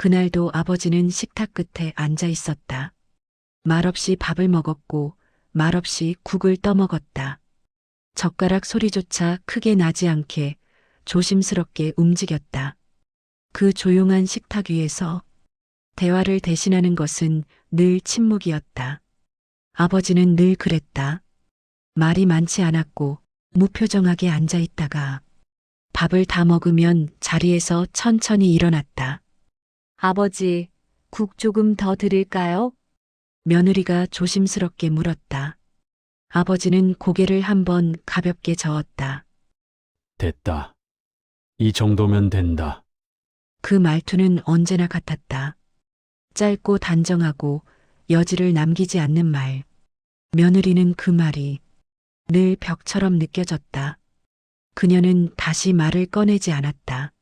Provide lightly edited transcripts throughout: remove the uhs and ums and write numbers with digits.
그날도 아버지는 식탁 끝에 앉아 있었다. 말없이 밥을 먹었고 말없이 국을 떠먹었다. 젓가락 소리조차 크게 나지 않게 조심스럽게 움직였다. 그 조용한 식탁 위에서 대화를 대신하는 것은 늘 침묵이었다. 아버지는 늘 그랬다. 말이 많지 않았고 무표정하게 앉아 있다가 밥을 다 먹으면 자리에서 천천히 일어났다. 아버지, 국 조금 더 드릴까요? 며느리가 조심스럽게 물었다. 아버지는 고개를 한번 가볍게 저었다. 됐다. 이 정도면 된다. 그 말투는 언제나 같았다. 짧고 단정하고 여지를 남기지 않는 말. 며느리는 그 말이 늘 벽처럼 느껴졌다. 그녀는 다시 말을 꺼내지 않았다.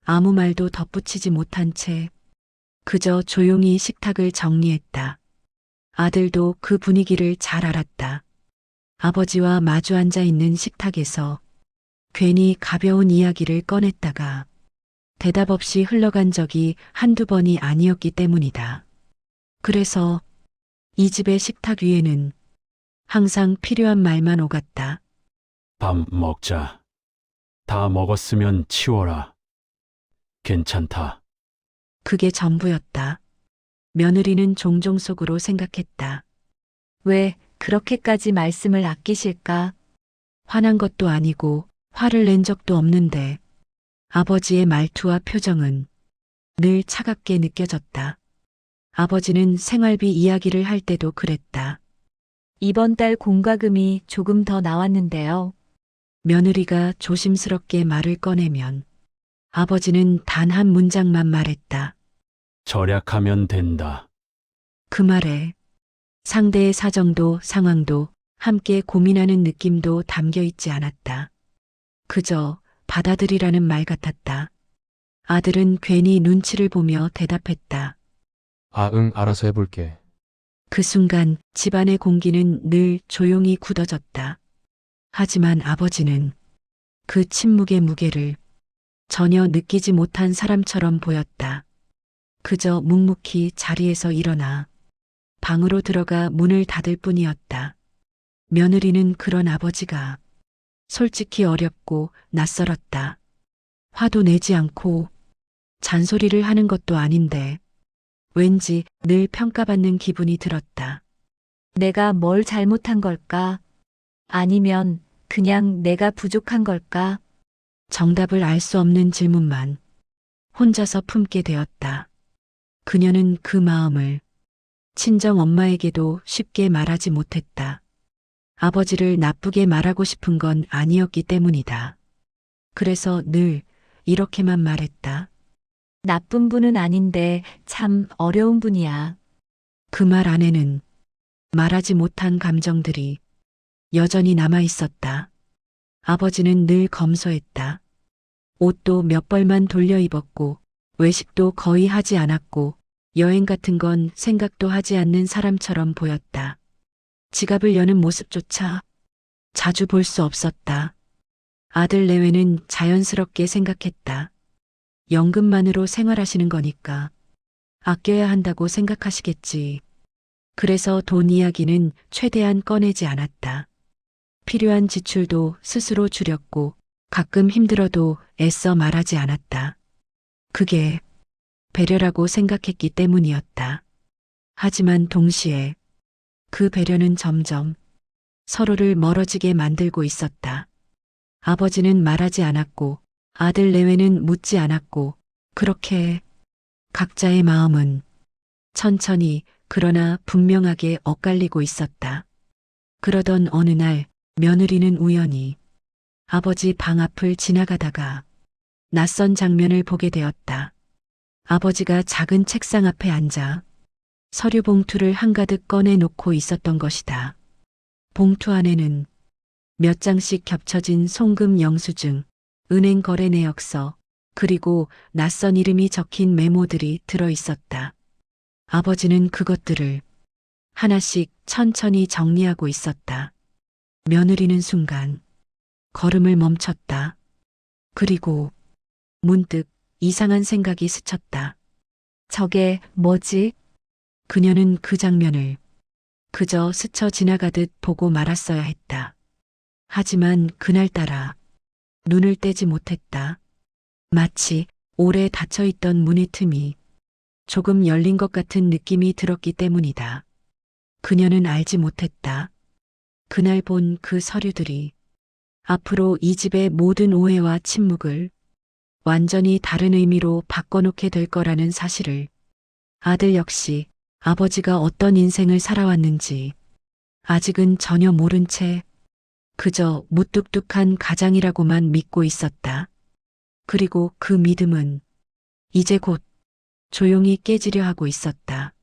아무 말도 덧붙이지 못한 채 그저 조용히 식탁을 정리했다. 아들도 그 분위기를 잘 알았다. 아버지와 마주 앉아 있는 식탁에서 괜히 가벼운 이야기를 꺼냈다가 대답 없이 흘러간 적이 한두 번이 아니었기 때문이다. 그래서 이 집의 식탁 위에는 항상 필요한 말만 오갔다. 밥 먹자. 다 먹었으면 치워라. 괜찮다. 그게 전부였다. 며느리는 종종 속으로 생각했다. 왜 그렇게까지 말씀을 아끼실까? 화난 것도 아니고 화를 낸 적도 없는데 아버지의 말투와 표정은 늘 차갑게 느껴졌다. 아버지는 생활비 이야기를 할 때도 그랬다. 이번 달 공과금이 조금 더 나왔는데요. 며느리가 조심스럽게 말을 꺼내면 아버지는 단 한 문장만 말했다. 절약하면 된다. 그 말에 상대의 사정도 상황도 함께 고민하는 느낌도 담겨 있지 않았다. 그저 받아들이라는 말 같았다. 아들은 괜히 눈치를 보며 대답했다. 아, 응, 알아서 해볼게. 그 순간 집안의 공기는 늘 조용히 굳어졌다. 하지만 아버지는 그 침묵의 무게를 전혀 느끼지 못한 사람처럼 보였다. 그저 묵묵히 자리에서 일어나 방으로 들어가 문을 닫을 뿐이었다. 며느리는 그런 아버지가 솔직히 어렵고 낯설었다. 화도 내지 않고 잔소리를 하는 것도 아닌데 왠지 늘 평가받는 기분이 들었다. 내가 뭘 잘못한 걸까? 아니면 그냥 내가 부족한 걸까? 정답을 알 수 없는 질문만 혼자서 품게 되었다. 그녀는 그 마음을 친정 엄마에게도 쉽게 말하지 못했다. 아버지를 나쁘게 말하고 싶은 건 아니었기 때문이다. 그래서 늘 이렇게만 말했다. 나쁜 분은 아닌데 참 어려운 분이야. 그 말 안에는 말하지 못한 감정들이 여전히 남아 있었다. 아버지는 늘 검소했다. 옷도 몇 벌만 돌려 입었고 외식도 거의 하지 않았고 여행 같은 건 생각도 하지 않는 사람처럼 보였다. 지갑을 여는 모습조차 자주 볼 수 없었다. 아들 내외는 자연스럽게 생각했다. 연금만으로 생활하시는 거니까 아껴야 한다고 생각하시겠지. 그래서 돈 이야기는 최대한 꺼내지 않았다. 필요한 지출도 스스로 줄였고 가끔 힘들어도 애써 말하지 않았다. 그게 배려라고 생각했기 때문이었다. 하지만 동시에 그 배려는 점점 서로를 멀어지게 만들고 있었다. 아버지는 말하지 않았고 아들 내외는 묻지 않았고 그렇게 각자의 마음은 천천히 그러나 분명하게 엇갈리고 있었다. 그러던 어느 날 며느리는 우연히 아버지 방 앞을 지나가다가 낯선 장면을 보게 되었다. 아버지가 작은 책상 앞에 앉아 서류 봉투를 한가득 꺼내놓고 있었던 것이다. 봉투 안에는 몇 장씩 겹쳐진 송금 영수증, 은행 거래 내역서, 그리고 낯선 이름이 적힌 메모들이 들어 있었다. 아버지는 그것들을 하나씩 천천히 정리하고 있었다. 며느리는 순간 걸음을 멈췄다. 그리고 문득 이상한 생각이 스쳤다. 저게 뭐지? 그녀는 그 장면을 그저 스쳐 지나가듯 보고 말았어야 했다. 하지만 그날따라 눈을 떼지 못했다. 마치 오래 닫혀있던 문의 틈이 조금 열린 것 같은 느낌이 들었기 때문이다. 그녀는 알지 못했다. 그날 본 그 서류들이 앞으로 이 집의 모든 오해와 침묵을 완전히 다른 의미로 바꿔놓게 될 거라는 사실을. 아들 역시 아버지가 어떤 인생을 살아왔는지 아직은 전혀 모른 채 그저 무뚝뚝한 가장이라고만 믿고 있었다. 그리고 그 믿음은 이제 곧 조용히 깨지려 하고 있었다.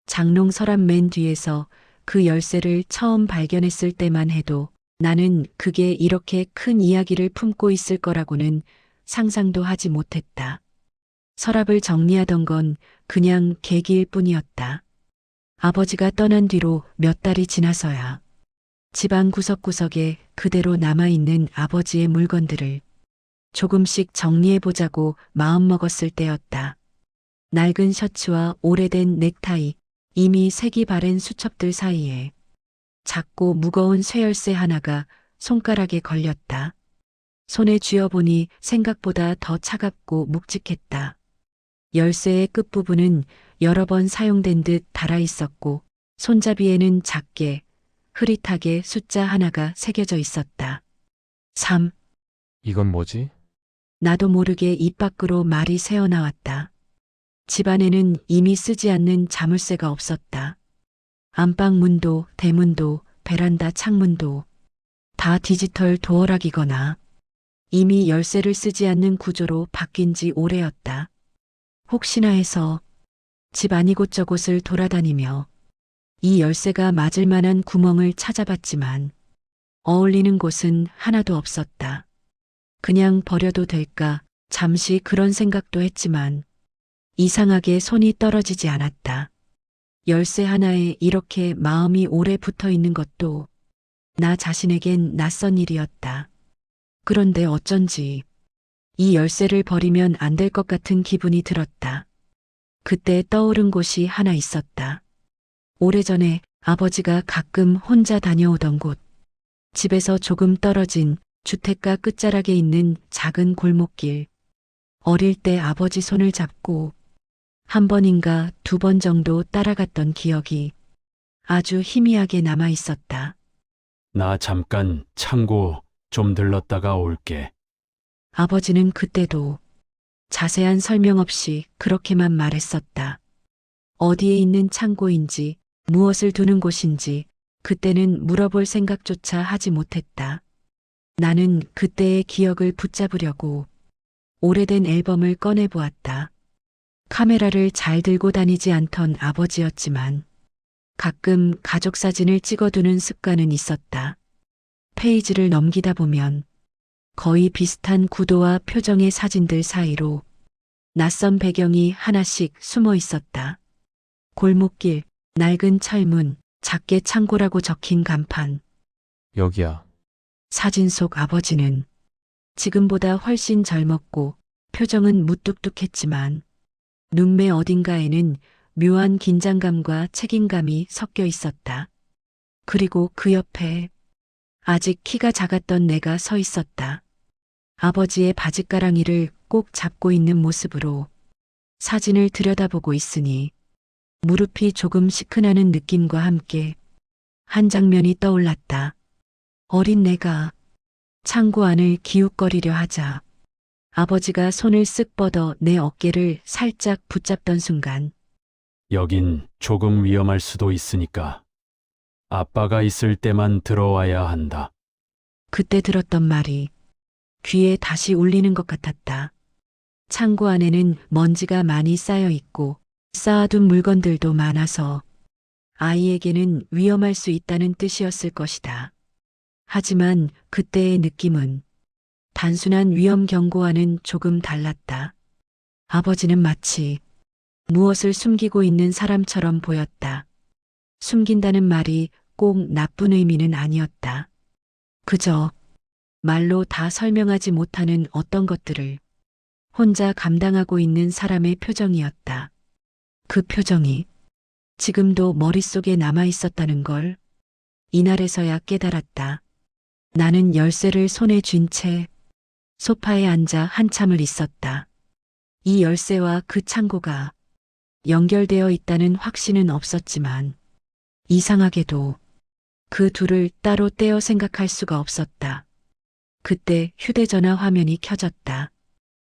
장롱 서랍 맨 뒤에서 그 열쇠를 처음 발견했을 때만 해도 나는 그게 이렇게 큰 이야기를 품고 있을 거라고는 상상도 하지 못했다. 서랍을 정리하던 건 그냥 계기일 뿐이었다. 아버지가 떠난 뒤로 몇 달이 지나서야 집안 구석구석에 그대로 남아있는 아버지의 물건들을 조금씩 정리해보자고 마음먹었을 때였다. 낡은 셔츠와 오래된 넥타이, 이미 색이 바랜 수첩들 사이에 작고 무거운 쇠열쇠 하나가 손가락에 걸렸다. 손에 쥐어보니 생각보다 더 차갑고 묵직했다. 열쇠의 끝부분은 여러 번 사용된 듯 닳아 있었고 손잡이에는 작게 흐릿하게 숫자 하나가 새겨져 있었다. 3. 이건 뭐지? 나도 모르게 입 밖으로 말이 새어나왔다. 집안에는 이미 쓰지 않는 자물쇠가 없었다. 안방 문도 대문도 베란다 창문도 다 디지털 도어락이거나 이미 열쇠를 쓰지 않는 구조로 바뀐 지 오래였다. 혹시나 해서 집안 이곳저곳을 돌아다니며 이 열쇠가 맞을 만한 구멍을 찾아봤지만 어울리는 곳은 하나도 없었다. 그냥 버려도 될까 잠시 그런 생각도 했지만 이상하게 손이 떨어지지 않았다. 열쇠 하나에 이렇게 마음이 오래 붙어 있는 것도 나 자신에겐 낯선 일이었다. 그런데 어쩐지 이 열쇠를 버리면 안 될 것 같은 기분이 들었다. 그때 떠오른 곳이 하나 있었다. 오래전에 아버지가 가끔 혼자 다녀오던 곳. 집에서 조금 떨어진 주택가 끝자락에 있는 작은 골목길. 어릴 때 아버지 손을 잡고 한 번인가 두 번 정도 따라갔던 기억이 아주 희미하게 남아 있었다. 나 잠깐 창고 좀 들렀다가 올게. 아버지는 그때도 자세한 설명 없이 그렇게만 말했었다. 어디에 있는 창고인지 무엇을 두는 곳인지 그때는 물어볼 생각조차 하지 못했다. 나는 그때의 기억을 붙잡으려고 오래된 앨범을 꺼내 보았다. 카메라를 잘 들고 다니지 않던 아버지였지만 가끔 가족 사진을 찍어두는 습관은 있었다. 페이지를 넘기다 보면 거의 비슷한 구도와 표정의 사진들 사이로 낯선 배경이 하나씩 숨어 있었다. 골목길, 낡은 철문, 작게 창고라고 적힌 간판. 여기야. 사진 속 아버지는 지금보다 훨씬 젊었고 표정은 무뚝뚝했지만 눈매 어딘가에는 묘한 긴장감과 책임감이 섞여 있었다. 그리고 그 옆에 아직 키가 작았던 내가 서 있었다. 아버지의 바짓가랑이를 꼭 잡고 있는 모습으로 사진을 들여다보고 있으니 무릎이 조금 시큰하는 느낌과 함께 한 장면이 떠올랐다. 어린 내가 창고 안을 기웃거리려 하자 아버지가 손을 쓱 뻗어 내 어깨를 살짝 붙잡던 순간 여긴 조금 위험할 수도 있으니까 아빠가 있을 때만 들어와야 한다. 그때 들었던 말이 귀에 다시 울리는 것 같았다. 창고 안에는 먼지가 많이 쌓여 있고 쌓아둔 물건들도 많아서 아이에게는 위험할 수 있다는 뜻이었을 것이다. 하지만 그때의 느낌은 단순한 위험 경고와는 조금 달랐다. 아버지는 마치 무엇을 숨기고 있는 사람처럼 보였다. 숨긴다는 말이 꼭 나쁜 의미는 아니었다. 그저 말로 다 설명하지 못하는 어떤 것들을 혼자 감당하고 있는 사람의 표정이었다. 그 표정이 지금도 머릿속에 남아 있었다는 걸 이날에서야 깨달았다. 나는 열쇠를 손에 쥔 채 소파에 앉아 한참을 있었다. 이 열쇠와 그 창고가 연결되어 있다는 확신은 없었지만 이상하게도 그 둘을 따로 떼어 생각할 수가 없었다. 그때 휴대전화 화면이 켜졌다.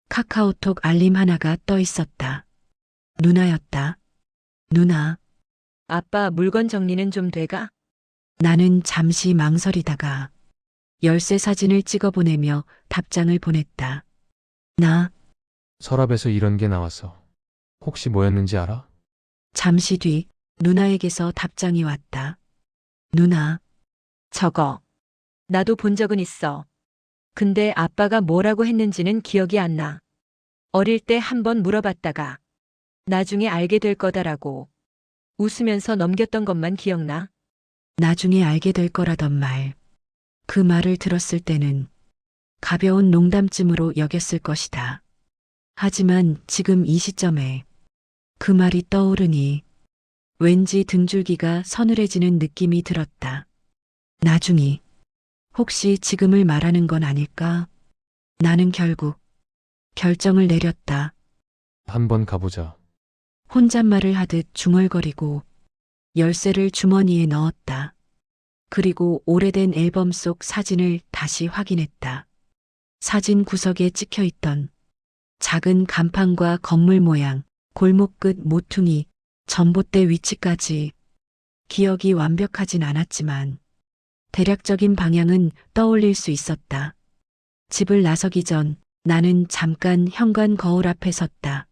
카카오톡 알림 하나가 떠 있었다. 누나였다. 누나. 아빠 물건 정리는 좀 돼가? 나는 잠시 망설이다가 열쇠 사진을 찍어 보내며 답장을 보냈다. 나. 서랍에서 이런 게 나왔어. 혹시 뭐였는지 알아? 잠시 뒤 누나에게서 답장이 왔다. 누나. 저거. 나도 본 적은 있어. 근데 아빠가 뭐라고 했는지는 기억이 안 나. 어릴 때 한번 물어봤다가 나중에 알게 될 거다라고 웃으면서 넘겼던 것만 기억나. 나중에 알게 될 거라던 말. 그 말을 들었을 때는 가벼운 농담쯤으로 여겼을 것이다. 하지만 지금 이 시점에 그 말이 떠오르니 왠지 등줄기가 서늘해지는 느낌이 들었다. 나중이 혹시 지금을 말하는 건 아닐까? 나는 결국 결정을 내렸다. 한번 가보자. 혼잣말을 하듯 중얼거리고 열쇠를 주머니에 넣었다. 그리고 오래된 앨범 속 사진을 다시 확인했다. 사진 구석에 찍혀 있던 작은 간판과 건물 모양, 골목 끝 모퉁이, 전봇대 위치까지 기억이 완벽하진 않았지만 대략적인 방향은 떠올릴 수 있었다. 집을 나서기 전 나는 잠깐 현관 거울 앞에 섰다.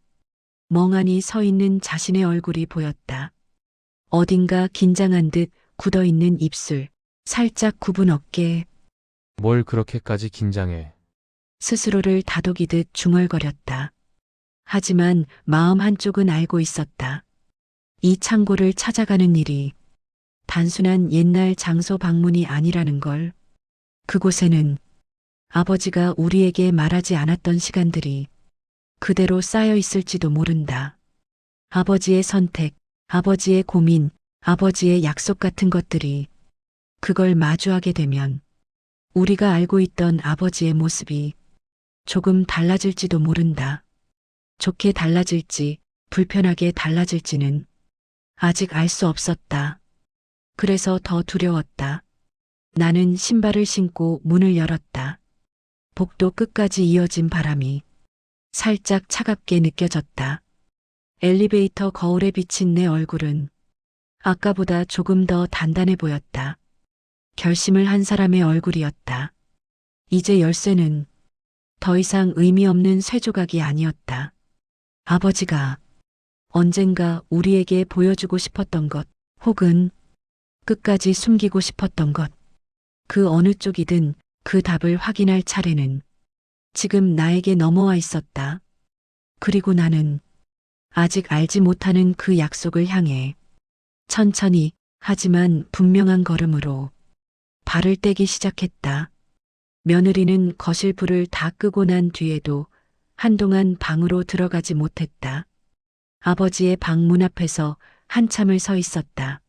멍하니 서 있는 자신의 얼굴이 보였다. 어딘가 긴장한 듯 굳어있는 입술, 살짝 굽은 어깨, 뭘 그렇게까지 긴장해. 스스로를 다독이듯 중얼거렸다. 하지만 마음 한쪽은 알고 있었다. 이 창고를 찾아가는 일이 단순한 옛날 장소 방문이 아니라는 걸. 그곳에는 아버지가 우리에게 말하지 않았던 시간들이 그대로 쌓여 있을지도 모른다. 아버지의 선택, 아버지의 고민, 아버지의 약속 같은 것들이 그걸 마주하게 되면 우리가 알고 있던 아버지의 모습이 조금 달라질지도 모른다. 좋게 달라질지 불편하게 달라질지는 아직 알 수 없었다. 그래서 더 두려웠다. 나는 신발을 신고 문을 열었다. 복도 끝까지 이어진 바람이 살짝 차갑게 느껴졌다. 엘리베이터 거울에 비친 내 얼굴은 아까보다 조금 더 단단해 보였다. 결심을 한 사람의 얼굴이었다. 이제 열쇠는 더 이상 의미 없는 쇠조각이 아니었다. 아버지가 언젠가 우리에게 보여주고 싶었던 것, 혹은 끝까지 숨기고 싶었던 것, 그 어느 쪽이든 그 답을 확인할 차례는 지금 나에게 넘어와 있었다. 그리고 나는 아직 알지 못하는 그 약속을 향해 천천히 하지만 분명한 걸음으로 발을 떼기 시작했다. 며느리는 거실 불을 다 끄고 난 뒤에도 한동안 방으로 들어가지 못했다. 아버지의 방 문 앞에서 한참을 서 있었다.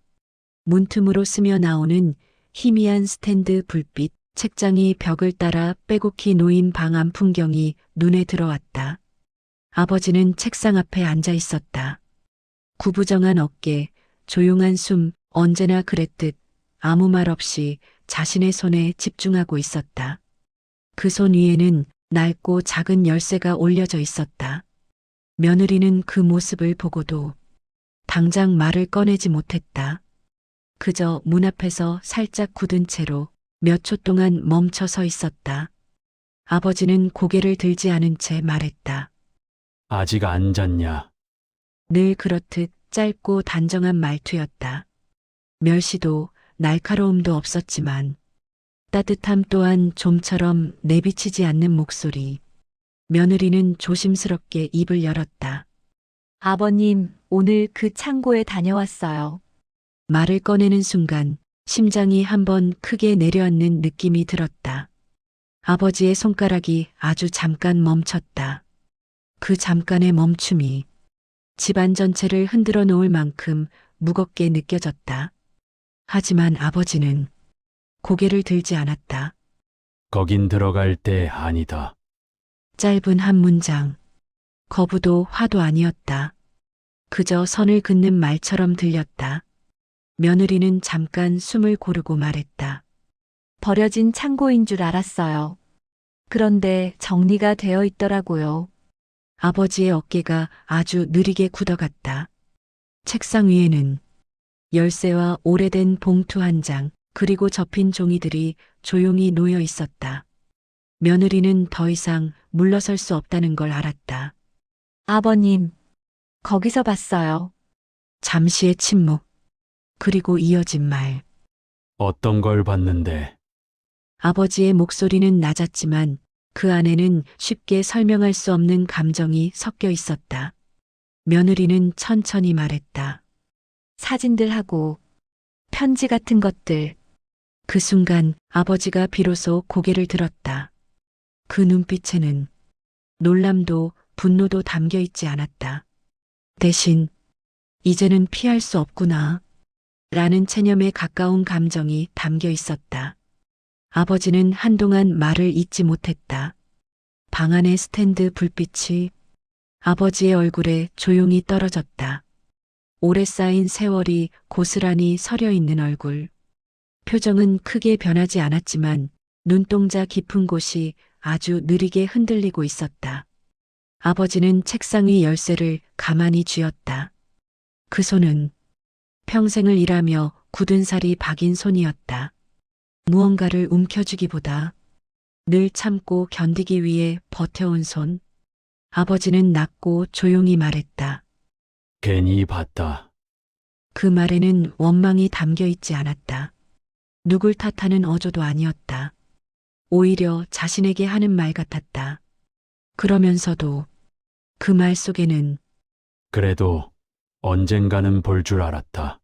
문틈으로 스며 나오는 희미한 스탠드 불빛, 책장이 벽을 따라 빼곡히 놓인 방 안 풍경이 눈에 들어왔다. 아버지는 책상 앞에 앉아 있었다. 구부정한 어깨, 조용한 숨, 언제나 그랬듯 아무 말 없이 자신의 손에 집중하고 있었다. 그 손 위에는 낡고 작은 열쇠가 올려져 있었다. 며느리는 그 모습을 보고도 당장 말을 꺼내지 못했다. 그저 문 앞에서 살짝 굳은 채로 몇 초 동안 멈춰 서 있었다. 아버지는 고개를 들지 않은 채 말했다. 아직 안 잤냐? 늘 그렇듯 짧고 단정한 말투였다. 멸시도 날카로움도 없었지만 따뜻함 또한 좀처럼 내비치지 않는 목소리. 며느리는 조심스럽게 입을 열었다. 아버님, 오늘 그 창고에 다녀왔어요. 말을 꺼내는 순간 심장이 한번 크게 내려앉는 느낌이 들었다. 아버지의 손가락이 아주 잠깐 멈췄다. 그 잠깐의 멈춤이 집안 전체를 흔들어 놓을 만큼 무겁게 느껴졌다. 하지만 아버지는 고개를 들지 않았다. 거긴 들어갈 때 아니다. 짧은 한 문장. 거부도 화도 아니었다. 그저 선을 긋는 말처럼 들렸다. 며느리는 잠깐 숨을 고르고 말했다. 버려진 창고인 줄 알았어요. 그런데 정리가 되어 있더라고요. 아버지의 어깨가 아주 느리게 굳어갔다. 책상 위에는 열쇠와 오래된 봉투 한 장, 그리고 접힌 종이들이 조용히 놓여 있었다. 며느리는 더 이상 물러설 수 없다는 걸 알았다. 아버님, 거기서 봤어요. 잠시의 침묵. 그리고 이어진 말. 어떤 걸 봤는데 아버지의 목소리는 낮았지만 그 안에는 쉽게 설명할 수 없는 감정이 섞여 있었다. 며느리는 천천히 말했다. 사진들하고 편지 같은 것들. 그 순간 아버지가 비로소 고개를 들었다. 그 눈빛에는 놀람도 분노도 담겨 있지 않았다. 대신 이제는 피할 수 없구나 라는 체념에 가까운 감정이 담겨 있었다. 아버지는 한동안 말을 잇지 못했다. 방 안의 스탠드 불빛이 아버지의 얼굴에 조용히 떨어졌다. 오래 쌓인 세월이 고스란히 서려 있는 얼굴. 표정은 크게 변하지 않았지만 눈동자 깊은 곳이 아주 느리게 흔들리고 있었다. 아버지는 책상 위 열쇠를 가만히 쥐었다. 그 손은 평생을 일하며 굳은 살이 박인 손이었다. 무언가를 움켜쥐기보다 늘 참고 견디기 위해 버텨온 손. 아버지는 낮고 조용히 말했다. 괜히 봤다. 그 말에는 원망이 담겨 있지 않았다. 누굴 탓하는 어조도 아니었다. 오히려 자신에게 하는 말 같았다. 그러면서도 그 말 속에는 그래도 언젠가는 볼 줄 알았다.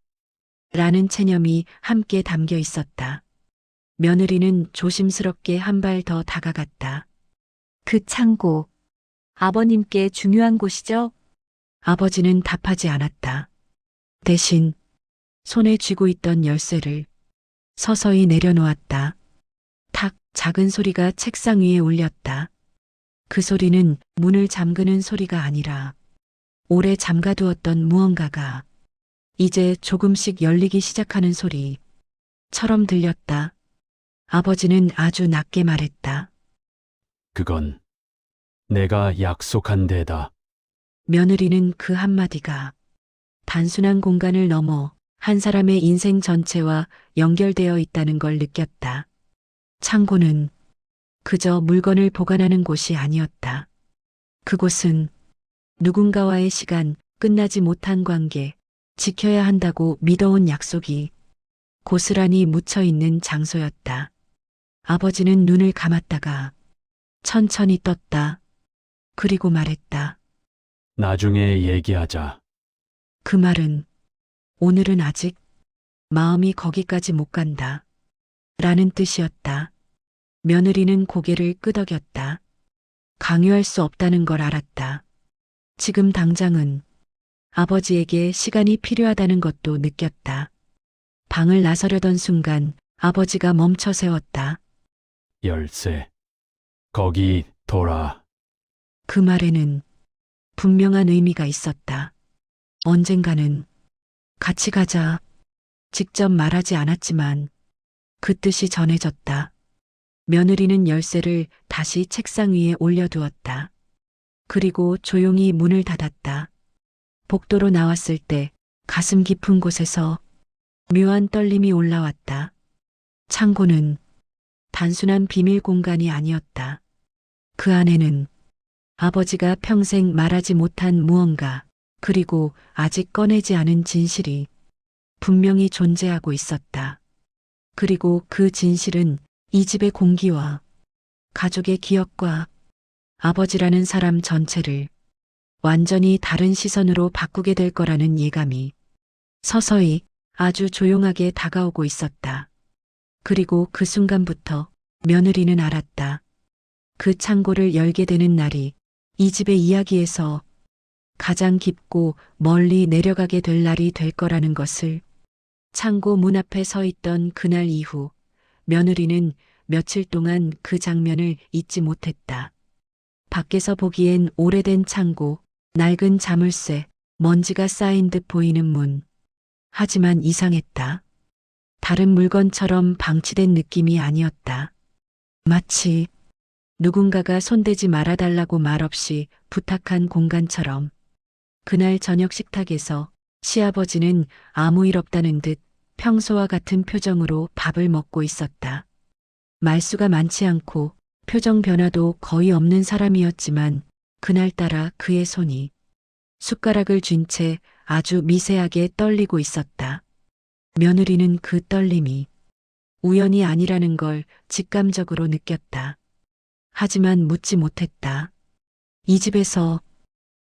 라는 체념이 함께 담겨 있었다. 며느리는 조심스럽게 한 발 더 다가갔다. 그 창고. 아버님께 중요한 곳이죠? 아버지는 답하지 않았다. 대신 손에 쥐고 있던 열쇠를 서서히 내려놓았다. 탁 작은 소리가 책상 위에 울렸다. 그 소리는 문을 잠그는 소리가 아니라 오래 잠가두었던 무언가가 이제 조금씩 열리기 시작하는 소리처럼 들렸다. 아버지는 아주 낮게 말했다. 그건 내가 약속한 데다. 며느리는 그 한마디가 단순한 공간을 넘어 한 사람의 인생 전체와 연결되어 있다는 걸 느꼈다. 창고는 그저 물건을 보관하는 곳이 아니었다. 그곳은 누군가와의 시간, 끝나지 못한 관계, 지켜야 한다고 믿어온 약속이 고스란히 묻혀 있는 장소였다. 아버지는 눈을 감았다가 천천히 떴다. 그리고 말했다. 나중에 얘기하자. 그 말은 오늘은 아직 마음이 거기까지 못 간다. 라는 뜻이었다. 며느리는 고개를 끄덕였다. 강요할 수 없다는 걸 알았다. 지금 당장은 아버지에게 시간이 필요하다는 것도 느꼈다. 방을 나서려던 순간 아버지가 멈춰 세웠다. 열쇠. 거기 둬라. 그 말에는 분명한 의미가 있었다. 언젠가는 같이 가자. 직접 말하지 않았지만 그 뜻이 전해졌다. 며느리는 열쇠를 다시 책상 위에 올려두었다. 그리고 조용히 문을 닫았다. 복도로 나왔을 때 가슴 깊은 곳에서 묘한 떨림이 올라왔다. 창고는 단순한 비밀 공간이 아니었다. 그 안에는 아버지가 평생 말하지 못한 무언가, 그리고 아직 꺼내지 않은 진실이 분명히 존재하고 있었다. 그리고 그 진실은 이 집의 공기와 가족의 기억과 아버지라는 사람 전체를 완전히 다른 시선으로 바꾸게 될 거라는 예감이 서서히 아주 조용하게 다가오고 있었다. 그리고 그 순간부터 며느리는 알았다. 그 창고를 열게 되는 날이 이 집의 이야기에서 가장 깊고 멀리 내려가게 될 날이 될 거라는 것을. 창고 문 앞에 서 있던 그날 이후 며느리는 며칠 동안 그 장면을 잊지 못했다. 밖에서 보기엔 오래된 창고, 낡은 자물쇠, 먼지가 쌓인 듯 보이는 문. 하지만 이상했다. 다른 물건처럼 방치된 느낌이 아니었다. 마치 누군가가 손대지 말아달라고 말없이 부탁한 공간처럼. 그날 저녁 식탁에서 시아버지는 아무 일 없다는 듯 평소와 같은 표정으로 밥을 먹고 있었다. 말수가 많지 않고 표정 변화도 거의 없는 사람이었지만 그날따라 그의 손이 숟가락을 쥔 채 아주 미세하게 떨리고 있었다. 며느리는 그 떨림이 우연이 아니라는 걸 직감적으로 느꼈다. 하지만 묻지 못했다. 이 집에서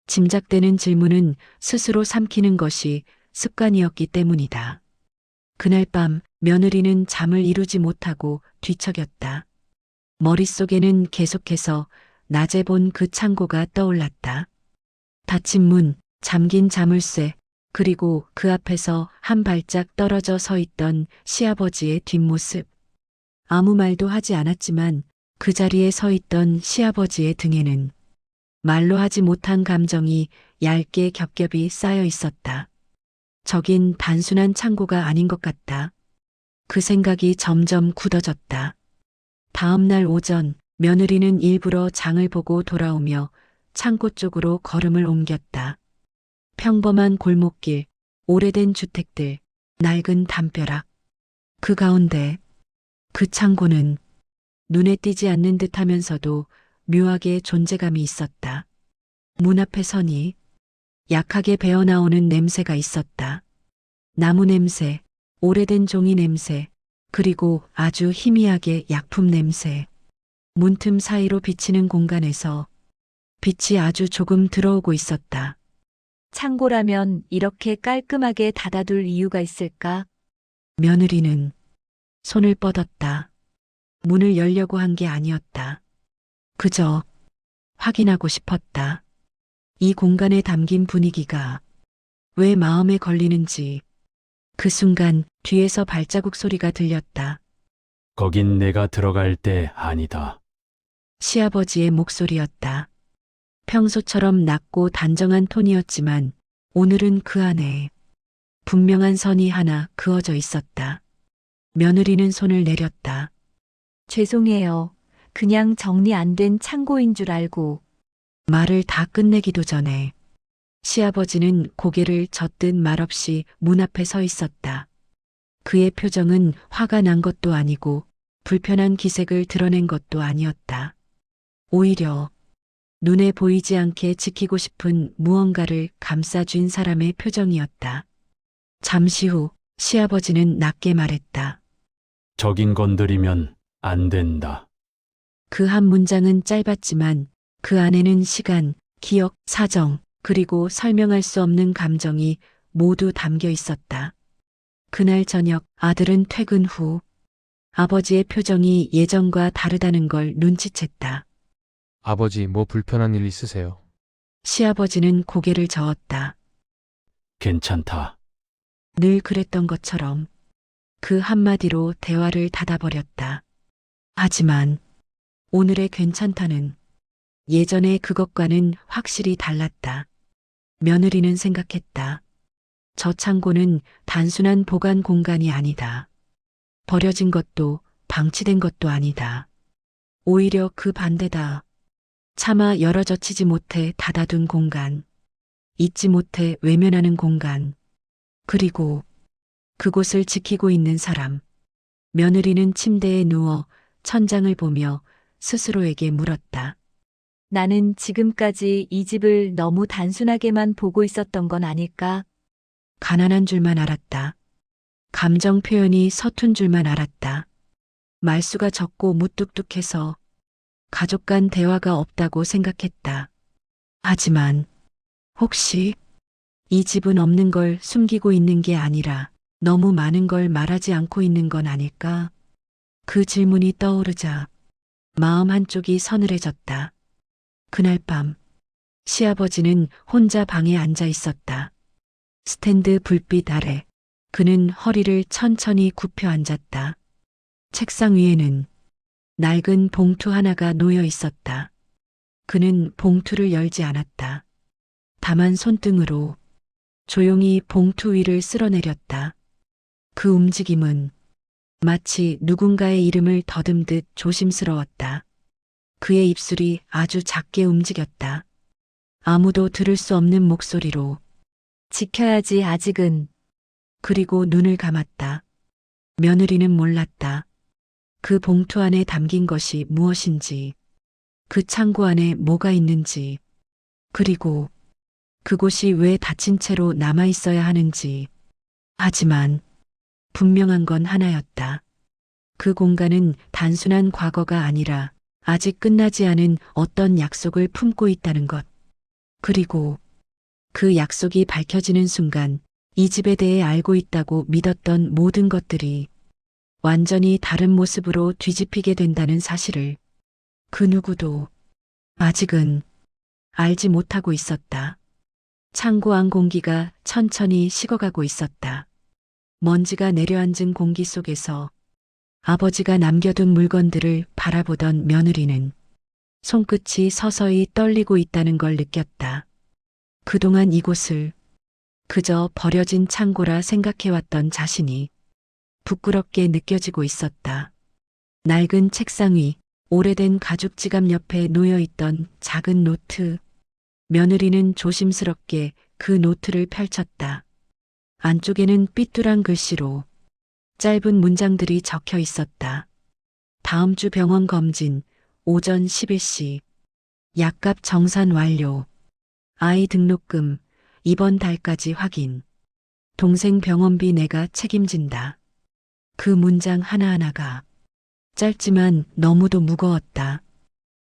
짐작되는 질문은 스스로 삼키는 것이 습관이었기 때문이다. 그날 밤 며느리는 잠을 이루지 못하고 뒤척였다. 머릿속에는 계속해서 낮에 본 그 창고가 떠올랐다. 닫힌 문, 잠긴 자물쇠, 그리고 그 앞에서 한 발짝 떨어져 서 있던 시아버지의 뒷모습. 아무 말도 하지 않았지만 그 자리에 서 있던 시아버지의 등에는 말로 하지 못한 감정이 얇게 겹겹이 쌓여 있었다. 저긴 단순한 창고가 아닌 것 같다. 그 생각이 점점 굳어졌다. 다음 날 오전 며느리는 일부러 장을 보고 돌아오며 창고 쪽으로 걸음을 옮겼다. 평범한 골목길, 오래된 주택들, 낡은 담벼락. 그 가운데 그 창고는 눈에 띄지 않는 듯 하면서도 묘하게 존재감이 있었다. 문 앞에 서니 약하게 배어나오는 냄새가 있었다. 나무 냄새, 오래된 종이 냄새, 그리고 아주 희미하게 약품 냄새. 문틈 사이로 비치는 공간에서 빛이 아주 조금 들어오고 있었다. 창고라면 이렇게 깔끔하게 닫아둘 이유가 있을까? 며느리는 손을 뻗었다. 문을 열려고 한 게 아니었다. 그저 확인하고 싶었다. 이 공간에 담긴 분위기가 왜 마음에 걸리는지. 그 순간 뒤에서 발자국 소리가 들렸다. 거긴 내가 들어갈 때 아니다. 시아버지의 목소리였다. 평소처럼 낮고 단정한 톤이었지만 오늘은 그 안에 분명한 선이 하나 그어져 있었다. 며느리는 손을 내렸다. 죄송해요. 그냥 정리 안 된 창고인 줄 알고. 말을 다 끝내기도 전에 시아버지는 고개를 젓듯 말없이 문 앞에 서 있었다. 그의 표정은 화가 난 것도 아니고 불편한 기색을 드러낸 것도 아니었다. 오히려 눈에 보이지 않게 지키고 싶은 무언가를 감싸쥔 사람의 표정이었다. 잠시 후 시아버지는 낮게 말했다. 저긴 건드리면 안 된다. 그 한 문장은 짧았지만 그 안에는 시간, 기억, 사정, 그리고 설명할 수 없는 감정이 모두 담겨 있었다. 그날 저녁 아들은 퇴근 후 아버지의 표정이 예전과 다르다는 걸 눈치챘다. 아버지, 뭐 불편한 일 있으세요? 시아버지는 고개를 저었다. 괜찮다. 늘 그랬던 것처럼 그 한마디로 대화를 닫아버렸다. 하지만 오늘의 괜찮다는 예전의 그것과는 확실히 달랐다. 며느리는 생각했다. 저 창고는 단순한 보관 공간이 아니다. 버려진 것도 방치된 것도 아니다. 오히려 그 반대다. 차마 열어젖히지 못해 닫아둔 공간. 잊지 못해 외면하는 공간. 그리고 그곳을 지키고 있는 사람. 며느리는 침대에 누워 천장을 보며 스스로에게 물었다. 나는 지금까지 이 집을 너무 단순하게만 보고 있었던 건 아닐까? 가난한 줄만 알았다. 감정 표현이 서툰 줄만 알았다. 말수가 적고 무뚝뚝해서 가족 간 대화가 없다고 생각했다. 하지만 혹시 이 집은 없는 걸 숨기고 있는 게 아니라 너무 많은 걸 말하지 않고 있는 건 아닐까? 그 질문이 떠오르자 마음 한쪽이 서늘해졌다. 그날 밤 시아버지는 혼자 방에 앉아 있었다. 스탠드 불빛 아래 그는 허리를 천천히 굽혀 앉았다. 책상 위에는 낡은 봉투 하나가 놓여 있었다. 그는 봉투를 열지 않았다. 다만 손등으로 조용히 봉투 위를 쓸어내렸다. 그 움직임은 마치 누군가의 이름을 더듬듯 조심스러웠다. 그의 입술이 아주 작게 움직였다. 아무도 들을 수 없는 목소리로 지켜야지, 아직은. 그리고 눈을 감았다. 며느리는 몰랐다. 그 봉투 안에 담긴 것이 무엇인지, 그 창고 안에 뭐가 있는지, 그리고 그곳이 왜 닫힌 채로 남아 있어야 하는지. 하지만 분명한 건 하나였다. 그 공간은 단순한 과거가 아니라 아직 끝나지 않은 어떤 약속을 품고 있다는 것. 그리고 그 약속이 밝혀지는 순간 이 집에 대해 알고 있다고 믿었던 모든 것들이 완전히 다른 모습으로 뒤집히게 된다는 사실을 그 누구도 아직은 알지 못하고 있었다. 창고 안 공기가 천천히 식어가고 있었다. 먼지가 내려앉은 공기 속에서 아버지가 남겨둔 물건들을 바라보던 며느리는 손끝이 서서히 떨리고 있다는 걸 느꼈다. 그동안 이곳을 그저 버려진 창고라 생각해왔던 자신이 부끄럽게 느껴지고 있었다. 낡은 책상 위, 오래된 가죽 지갑 옆에 놓여있던 작은 노트. 며느리는 조심스럽게 그 노트를 펼쳤다. 안쪽에는 삐뚤한 글씨로 짧은 문장들이 적혀 있었다. 다음 주 병원 검진, 오전 11시. 약값 정산 완료. 아이 등록금, 이번 달까지 확인. 동생 병원비 내가 책임진다. 그 문장 하나하나가 짧지만 너무도 무거웠다.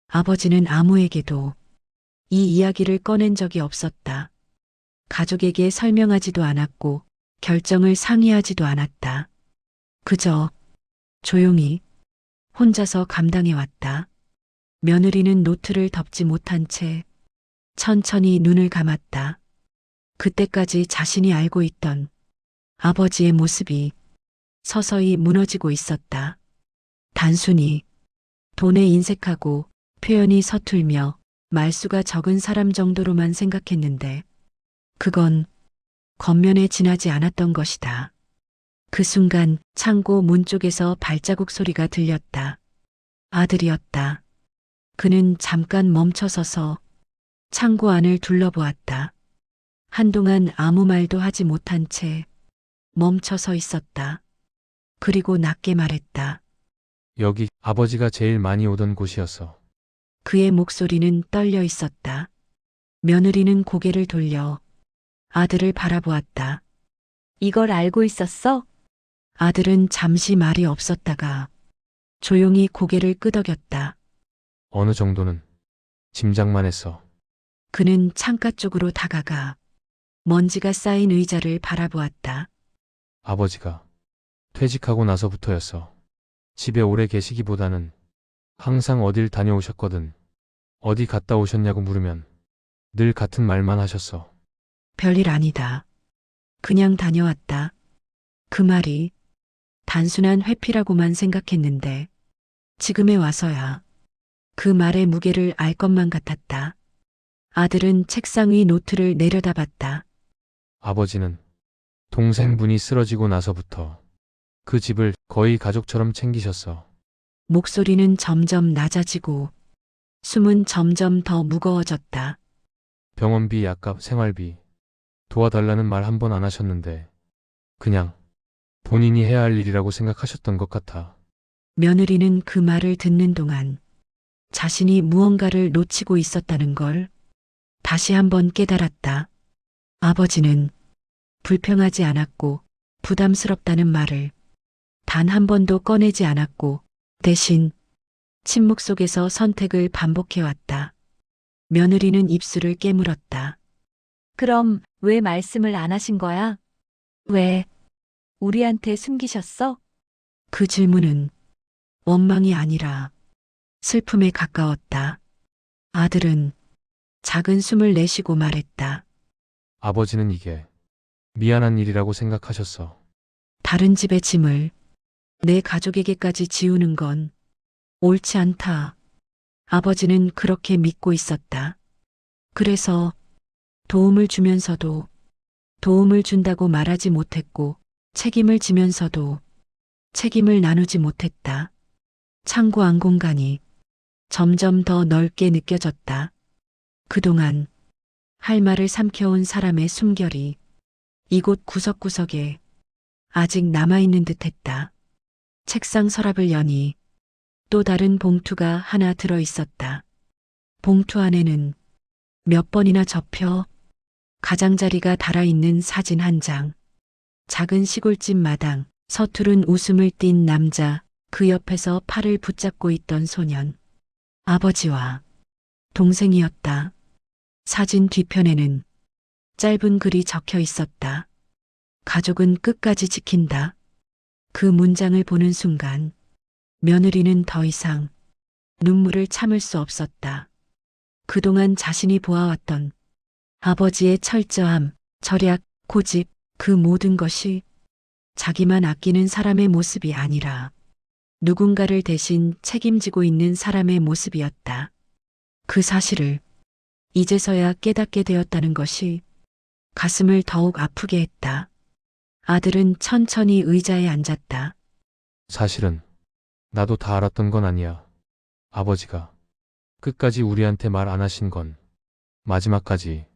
아버지는 아무에게도 이 이야기를 꺼낸 적이 없었다. 가족에게 설명하지도 않았고 결정을 상의하지도 않았다. 그저 조용히 혼자서 감당해왔다. 며느리는 노트를 덮지 못한 채 천천히 눈을 감았다. 그때까지 자신이 알고 있던 아버지의 모습이 서서히 무너지고 있었다. 단순히 돈에 인색하고 표현이 서툴며 말수가 적은 사람 정도로만 생각했는데 그건 겉면에 지나지 않았던 것이다. 그 순간 창고 문 쪽에서 발자국 소리가 들렸다. 아들이었다. 그는 잠깐 멈춰서서 창고 안을 둘러보았다. 한동안 아무 말도 하지 못한 채 멈춰 서 있었다. 그리고 낮게 말했다. 여기 아버지가 제일 많이 오던 곳이었어. 그의 목소리는 떨려 있었다. 며느리는 고개를 돌려 아들을 바라보았다. 이걸 알고 있었어? 아들은 잠시 말이 없었다가 조용히 고개를 끄덕였다. 어느 정도는 짐작만 했어. 그는 창가 쪽으로 다가가 먼지가 쌓인 의자를 바라보았다. 아버지가 퇴직하고 나서부터였어. 집에 오래 계시기보다는 항상 어딜 다녀오셨거든. 어디 갔다 오셨냐고 물으면 늘 같은 말만 하셨어. 별일 아니다. 그냥 다녀왔다. 그 말이 단순한 회피라고만 생각했는데 지금에 와서야 그 말의 무게를 알 것만 같았다. 아들은 책상 위 노트를 내려다봤다. 아버지는 동생분이 쓰러지고 나서부터 그 집을 거의 가족처럼 챙기셨어. 목소리는 점점 낮아지고 숨은 점점 더 무거워졌다. 병원비, 약값, 생활비 도와달라는 말 한 번 안 하셨는데 그냥 본인이 해야 할 일이라고 생각하셨던 것 같아. 며느리는 그 말을 듣는 동안 자신이 무언가를 놓치고 있었다는 걸 다시 한번 깨달았다. 아버지는 불평하지 않았고 부담스럽다는 말을 단 한 번도 꺼내지 않았고 대신 침묵 속에서 선택을 반복해왔다. 며느리는 입술을 깨물었다. 그럼 왜 말씀을 안 하신 거야? 왜? 우리한테 숨기셨어? 그 질문은 원망이 아니라 슬픔에 가까웠다. 아들은 작은 숨을 내쉬고 말했다. 아버지는 이게 미안한 일이라고 생각하셨어. 다른 집의 짐을 내 가족에게까지 지우는 건 옳지 않다. 아버지는 그렇게 믿고 있었다. 그래서 도움을 주면서도 도움을 준다고 말하지 못했고 책임을 지면서도 책임을 나누지 못했다. 창고 안 공간이 점점 더 넓게 느껴졌다. 그동안 할 말을 삼켜온 사람의 숨결이 이곳 구석구석에 아직 남아있는 듯했다. 책상 서랍을 여니 또 다른 봉투가 하나 들어 있었다. 봉투 안에는 몇 번이나 접혀 가장자리가 달아있는 사진 한 장, 작은 시골집 마당, 서투른 웃음을 띤 남자, 그 옆에서 팔을 붙잡고 있던 소년. 아버지와 동생이었다. 사진 뒤편에는 짧은 글이 적혀 있었다. 가족은 끝까지 지킨다. 그 문장을 보는 순간 며느리는 더 이상 눈물을 참을 수 없었다. 그동안 자신이 보아왔던 아버지의 철저함, 절약, 고집, 그 모든 것이 자기만 아끼는 사람의 모습이 아니라 누군가를 대신 책임지고 있는 사람의 모습이었다. 그 사실을 이제서야 깨닫게 되었다는 것이 가슴을 더욱 아프게 했다. 아들은 천천히 의자에 앉았다. 사실은 나도 다 알았던 건 아니야. 아버지가 끝까지 우리한테 말 안 하신 건 마지막까지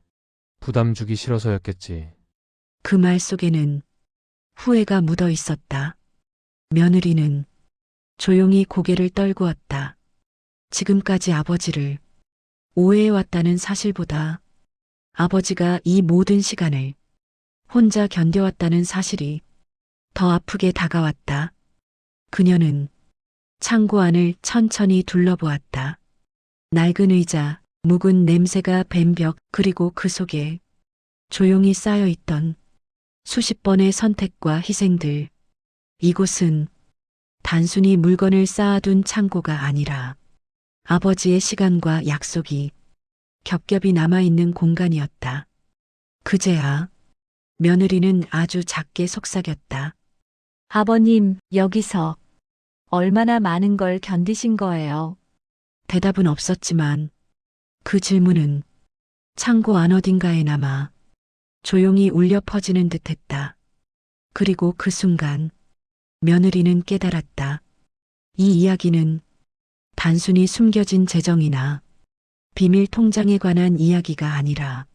부담 주기 싫어서였겠지. 그 말 속에는 후회가 묻어 있었다. 며느리는 조용히 고개를 떨구었다. 지금까지 아버지를 오해해왔다는 사실보다 아버지가 이 모든 시간을 혼자 견뎌왔다는 사실이 더 아프게 다가왔다. 그녀는 창고 안을 천천히 둘러보았다. 낡은 의자, 묵은 냄새가 밴 벽, 그리고 그 속에 조용히 쌓여있던 수십 번의 선택과 희생들. 이곳은 단순히 물건을 쌓아둔 창고가 아니라 아버지의 시간과 약속이 겹겹이 남아있는 공간이었다. 그제야 며느리는 아주 작게 속삭였다. 아버님, 여기서 얼마나 많은 걸 견디신 거예요? 대답은 없었지만 그 질문은 창고 안 어딘가에 남아 조용히 울려 퍼지는 듯했다. 그리고 그 순간 며느리는 깨달았다. 이 이야기는 단순히 숨겨진 재정이나 비밀 통장에 관한 이야기가 아니라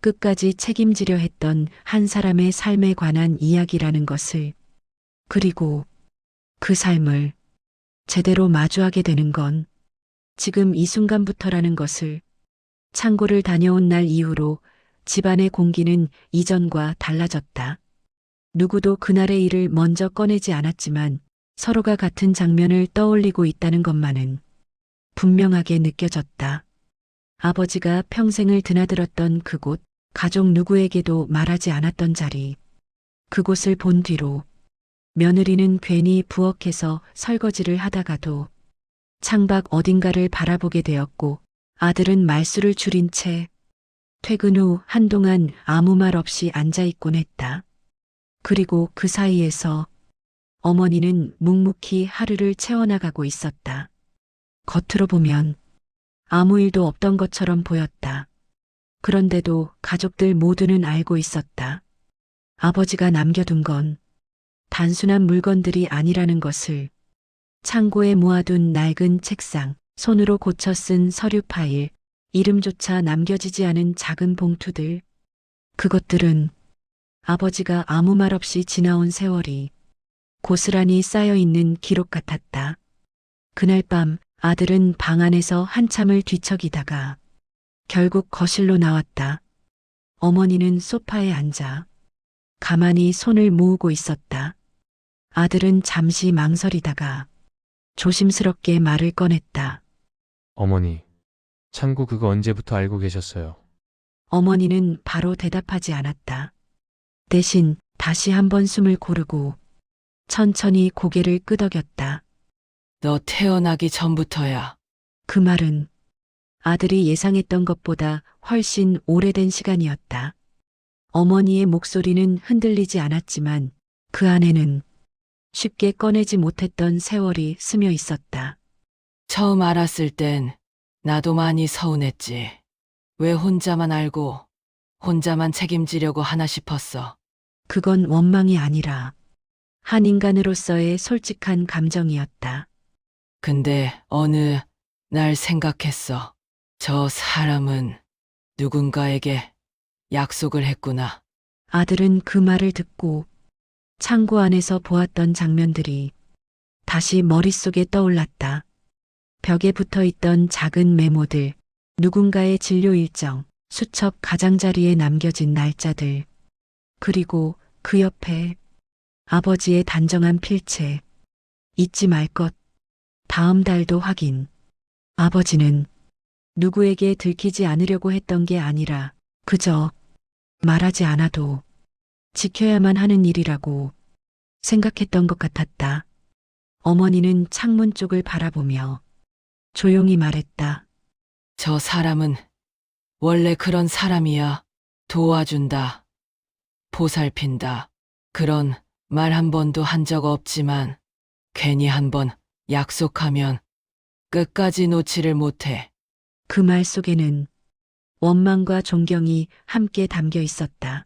끝까지 책임지려 했던 한 사람의 삶에 관한 이야기라는 것을, 그리고 그 삶을 제대로 마주하게 되는 건 지금 이 순간부터라는 것을. 창고를 다녀온 날 이후로 집안의 공기는 이전과 달라졌다. 누구도 그날의 일을 먼저 꺼내지 않았지만 서로가 같은 장면을 떠올리고 있다는 것만은 분명하게 느껴졌다. 아버지가 평생을 드나들었던 그곳, 가족 누구에게도 말하지 않았던 자리, 그곳을 본 뒤로 며느리는 괜히 부엌에서 설거지를 하다가도 창밖 어딘가를 바라보게 되었고, 아들은 말수를 줄인 채 퇴근 후 한동안 아무 말 없이 앉아있곤 했다. 그리고 그 사이에서 어머니는 묵묵히 하루를 채워나가고 있었다. 겉으로 보면 아무 일도 없던 것처럼 보였다. 그런데도 가족들 모두는 알고 있었다. 아버지가 남겨둔 건 단순한 물건들이 아니라는 것을. 창고에 모아둔 낡은 책상, 손으로 고쳐 쓴 서류 파일, 이름조차 남겨지지 않은 작은 봉투들. 그것들은 아버지가 아무 말 없이 지나온 세월이 고스란히 쌓여있는 기록 같았다. 그날 밤 아들은 방 안에서 한참을 뒤척이다가 결국 거실로 나왔다. 어머니는 소파에 앉아 가만히 손을 모으고 있었다. 아들은 잠시 망설이다가 조심스럽게 말을 꺼냈다. 어머니, 창고 그거 언제부터 알고 계셨어요? 어머니는 바로 대답하지 않았다. 대신 다시 한번 숨을 고르고 천천히 고개를 끄덕였다. 너 태어나기 전부터야. 그 말은 아들이 예상했던 것보다 훨씬 오래된 시간이었다. 어머니의 목소리는 흔들리지 않았지만 그 안에는 쉽게 꺼내지 못했던 세월이 스며 있었다. 처음 알았을 땐 나도 많이 서운했지. 왜 혼자만 알고 혼자만 책임지려고 하나 싶었어. 그건 원망이 아니라 한 인간으로서의 솔직한 감정이었다. 근데 어느 날 생각했어. 저 사람은 누군가에게 약속을 했구나. 아들은 그 말을 듣고 창고 안에서 보았던 장면들이 다시 머릿속에 떠올랐다. 벽에 붙어 있던 작은 메모들, 누군가의 진료 일정, 수첩 가장자리에 남겨진 날짜들, 그리고 그 옆에 아버지의 단정한 필체. 잊지 말 것. 다음 달도 확인. 아버지는 누구에게 들키지 않으려고 했던 게 아니라 그저 말하지 않아도 지켜야만 하는 일이라고 생각했던 것 같았다. 어머니는 창문 쪽을 바라보며 조용히 말했다. 저 사람은 원래 그런 사람이야. 도와준다. 보살핀다. 그런 말 한 번도 한 적 없지만 괜히 한 번 약속하면 끝까지 놓지를 못해. 그 말 속에는 원망과 존경이 함께 담겨 있었다.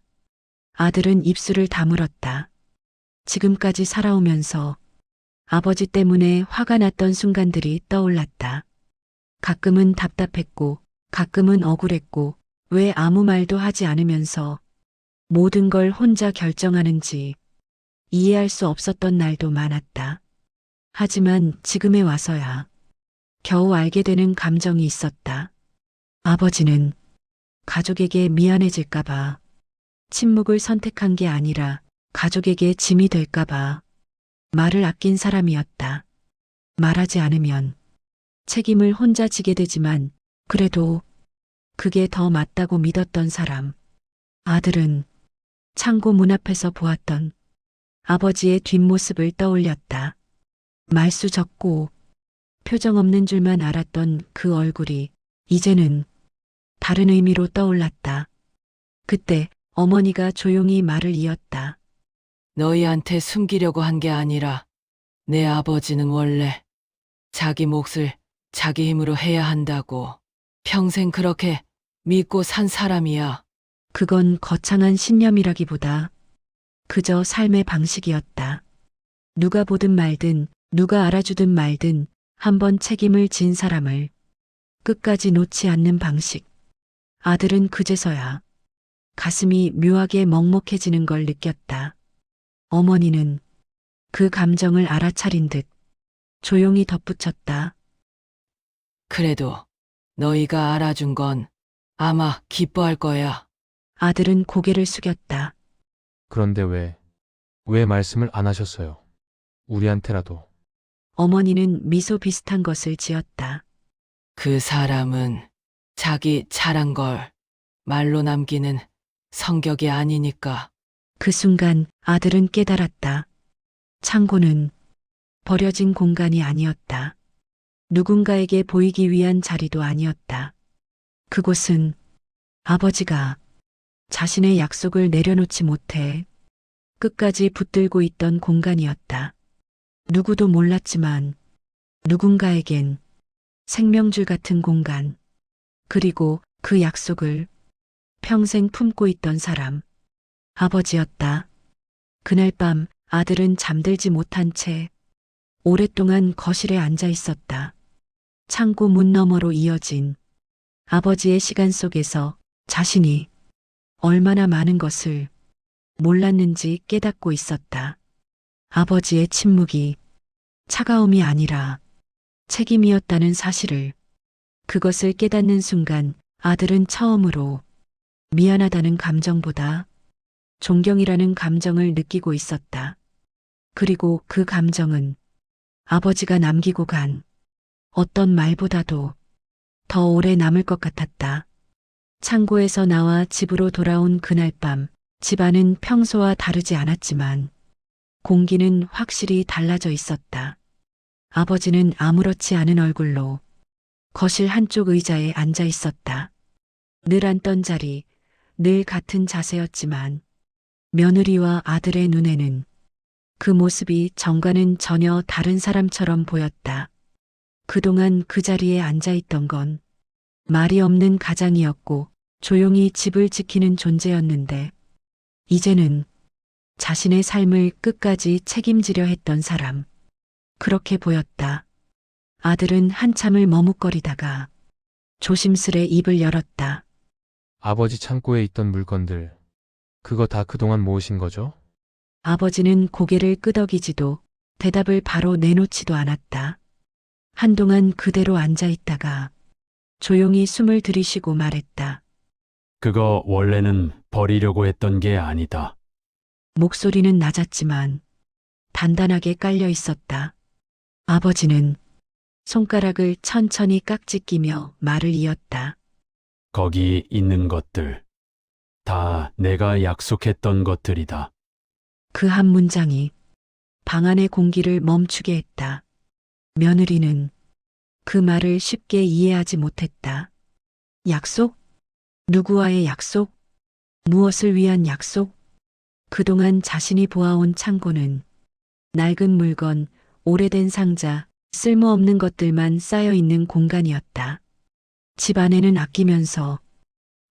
아들은 입술을 다물었다. 지금까지 살아오면서 아버지 때문에 화가 났던 순간들이 떠올랐다. 가끔은 답답했고, 가끔은 억울했고, 왜 아무 말도 하지 않으면서 모든 걸 혼자 결정하는지 이해할 수 없었던 날도 많았다. 하지만 지금에 와서야 겨우 알게 되는 감정이 있었다. 아버지는 가족에게 미안해질까봐 침묵을 선택한 게 아니라 가족에게 짐이 될까봐 말을 아낀 사람이었다. 말하지 않으면 책임을 혼자 지게 되지만 그래도 그게 더 맞다고 믿었던 사람. 아들은 창고 문 앞에서 보았던 아버지의 뒷모습을 떠올렸다. 말수 적고 표정 없는 줄만 알았던 그 얼굴이 이제는 다른 의미로 떠올랐다. 그때 어머니가 조용히 말을 이었다. 너희한테 숨기려고 한 게 아니라 내 아버지는 원래 자기 몫을 자기 힘으로 해야 한다고 평생 그렇게 믿고 산 사람이야. 그건 거창한 신념이라기보다 그저 삶의 방식이었다. 누가 보든 말든 누가 알아주든 말든 한번 책임을 진 사람을 끝까지 놓지 않는 방식. 아들은 그제서야 가슴이 묘하게 먹먹해지는 걸 느꼈다. 어머니는 그 감정을 알아차린 듯 조용히 덧붙였다. 그래도 너희가 알아준 건 아마 기뻐할 거야. 아들은 고개를 숙였다. 그런데 왜 말씀을 안 하셨어요? 우리한테라도. 어머니는 미소 비슷한 것을 지었다. 그 사람은 자기 잘한 걸 말로 남기는 성격이 아니니까. 그 순간 아들은 깨달았다. 창고는 버려진 공간이 아니었다. 누군가에게 보이기 위한 자리도 아니었다. 그곳은 아버지가 자신의 약속을 내려놓지 못해 끝까지 붙들고 있던 공간이었다. 누구도 몰랐지만 누군가에겐 생명줄 같은 공간, 그리고 그 약속을 평생 품고 있던 사람, 아버지였다. 그날 밤 아들은 잠들지 못한 채 오랫동안 거실에 앉아 있었다. 창고 문 너머로 이어진 아버지의 시간 속에서 자신이 얼마나 많은 것을 몰랐는지 깨닫고 있었다. 아버지의 침묵이 차가움이 아니라 책임이었다는 사실을, 그것을 깨닫는 순간 아들은 처음으로 미안하다는 감정보다 존경이라는 감정을 느끼고 있었다. 그리고 그 감정은 아버지가 남기고 간 어떤 말보다도 더 오래 남을 것 같았다. 창고에서 나와 집으로 돌아온 그날 밤, 집안은 평소와 다르지 않았지만 공기는 확실히 달라져 있었다. 아버지는 아무렇지 않은 얼굴로 거실 한쪽 의자에 앉아 있었다. 늘 앉던 자리, 늘 같은 자세였지만 며느리와 아들의 눈에는 그 모습이 전과는 전혀 다른 사람처럼 보였다. 그동안 그 자리에 앉아 있던 건 말이 없는 가장이었고 조용히 집을 지키는 존재였는데 이제는 자신의 삶을 끝까지 책임지려 했던 사람. 그렇게 보였다. 아들은 한참을 머뭇거리다가 조심스레 입을 열었다. 아버지 창고에 있던 물건들, 그거 다 그동안 모으신 거죠? 아버지는 고개를 끄덕이지도 대답을 바로 내놓지도 않았다. 한동안 그대로 앉아 있다가 조용히 숨을 들이쉬고 말했다. 그거 원래는 버리려고 했던 게 아니다. 목소리는 낮았지만 단단하게 깔려 있었다. 아버지는 손가락을 천천히 깍지 끼며 말을 이었다. 거기 있는 것들. 다 내가 약속했던 것들이다. 그 한 문장이 방 안의 공기를 멈추게 했다. 며느리는 그 말을 쉽게 이해하지 못했다. 약속? 누구와의 약속? 무엇을 위한 약속? 그동안 자신이 보아온 창고는 낡은 물건, 오래된 상자, 쓸모없는 것들만 쌓여 있는 공간이었다. 집 안에는 아끼면서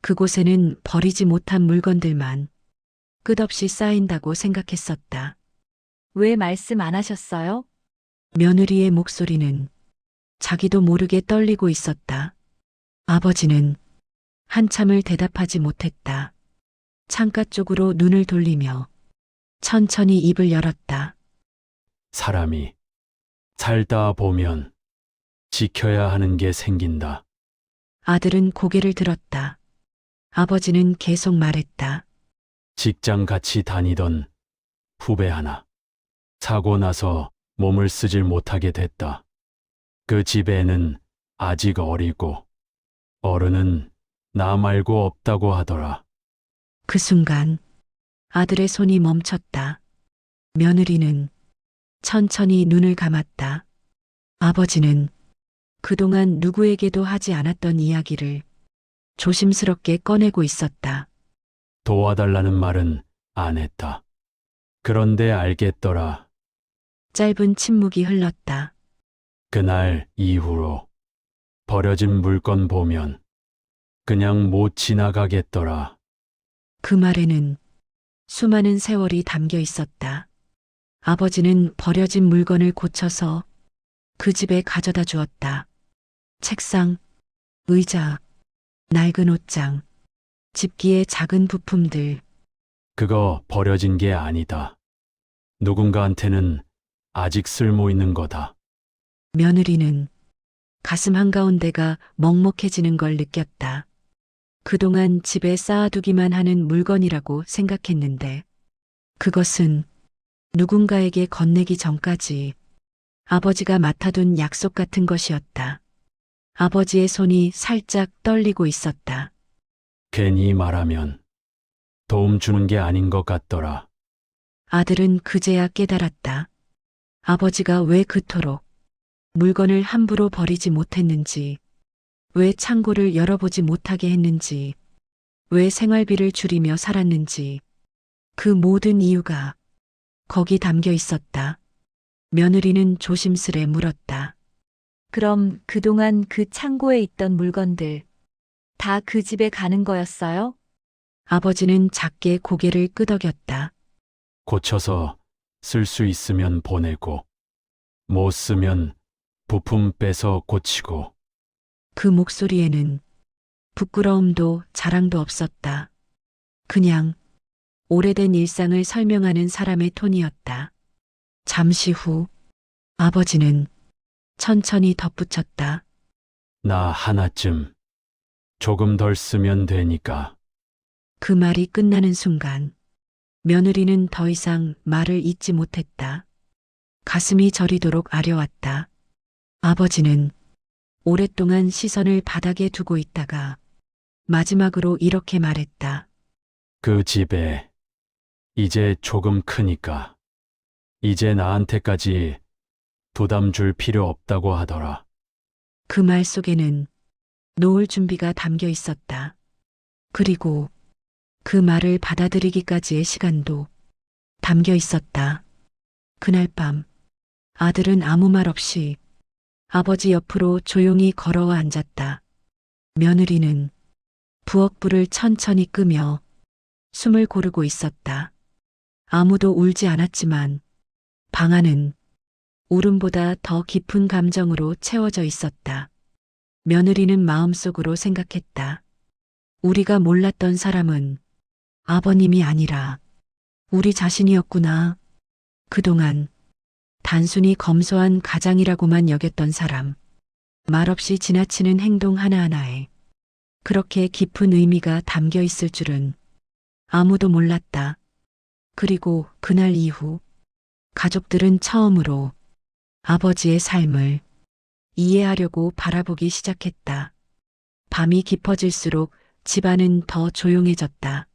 그곳에는 버리지 못한 물건들만 끝없이 쌓인다고 생각했었다. 왜 말씀 안 하셨어요? 며느리의 목소리는 자기도 모르게 떨리고 있었다. 아버지는 한참을 대답하지 못했다. 창가 쪽으로 눈을 돌리며 천천히 입을 열었다. 사람이 살다 보면 지켜야 하는 게 생긴다. 아들은 고개를 들었다. 아버지는 계속 말했다. 직장 같이 다니던 후배 하나. 사고 나서 몸을 쓰질 못하게 됐다. 그 집에는 아직 어리고 어른은 나 말고 없다고 하더라. 그 순간 아들의 손이 멈췄다. 며느리는 천천히 눈을 감았다. 아버지는 그동안 누구에게도 하지 않았던 이야기를 조심스럽게 꺼내고 있었다. 도와달라는 말은 안 했다. 그런데 알겠더라. 짧은 침묵이 흘렀다. 그날 이후로 버려진 물건 보면 그냥 못 지나가겠더라. 그 말에는 수많은 세월이 담겨 있었다. 아버지는 버려진 물건을 고쳐서 그 집에 가져다 주었다. 책상, 의자, 낡은 옷장, 집기의 작은 부품들. 그거 버려진 게 아니다. 누군가한테는 아직 쓸모 있는 거다. 며느리는 가슴 한가운데가 먹먹해지는 걸 느꼈다. 그동안 집에 쌓아두기만 하는 물건이라고 생각했는데 그것은 누군가에게 건네기 전까지 아버지가 맡아둔 약속 같은 것이었다. 아버지의 손이 살짝 떨리고 있었다. 괜히 말하면 도움 주는 게 아닌 것 같더라. 아들은 그제야 깨달았다. 아버지가 왜 그토록 물건을 함부로 버리지 못했는지, 왜 창고를 열어보지 못하게 했는지, 왜 생활비를 줄이며 살았는지, 그 모든 이유가 거기 담겨 있었다. 며느리는 조심스레 물었다. 그럼 그동안 그 창고에 있던 물건들 다 그 집에 가는 거였어요? 아버지는 작게 고개를 끄덕였다. 고쳐서 쓸 수 있으면 보내고 못 쓰면 부품 빼서 고치고. 그 목소리에는 부끄러움도 자랑도 없었다. 그냥 오래된 일상을 설명하는 사람의 톤이었다. 잠시 후 아버지는 천천히 덧붙였다. 나 하나쯤 조금 덜 쓰면 되니까. 그 말이 끝나는 순간 며느리는 더 이상 말을 잇지 못했다. 가슴이 저리도록 아려왔다. 아버지는 오랫동안 시선을 바닥에 두고 있다가 마지막으로 이렇게 말했다. 그 집에 이제 조금 크니까 이제 나한테까지 부담 줄 필요 없다고 하더라. 그 말 속에는 놓을 준비가 담겨 있었다. 그리고 그 말을 받아들이기까지의 시간도 담겨 있었다. 그날 밤 아들은 아무 말 없이 아버지 옆으로 조용히 걸어와 앉았다. 며느리는 부엌불을 천천히 끄며 숨을 고르고 있었다. 아무도 울지 않았지만 방 안은 울음보다 더 깊은 감정으로 채워져 있었다. 며느리는 마음속으로 생각했다. 우리가 몰랐던 사람은 아버님이 아니라 우리 자신이었구나. 그동안 단순히 검소한 가장이라고만 여겼던 사람. 말없이 지나치는 행동 하나하나에 그렇게 깊은 의미가 담겨 있을 줄은 아무도 몰랐다. 그리고 그날 이후 가족들은 처음으로 아버지의 삶을 이해하려고 바라보기 시작했다. 밤이 깊어질수록 집안은 더 조용해졌다.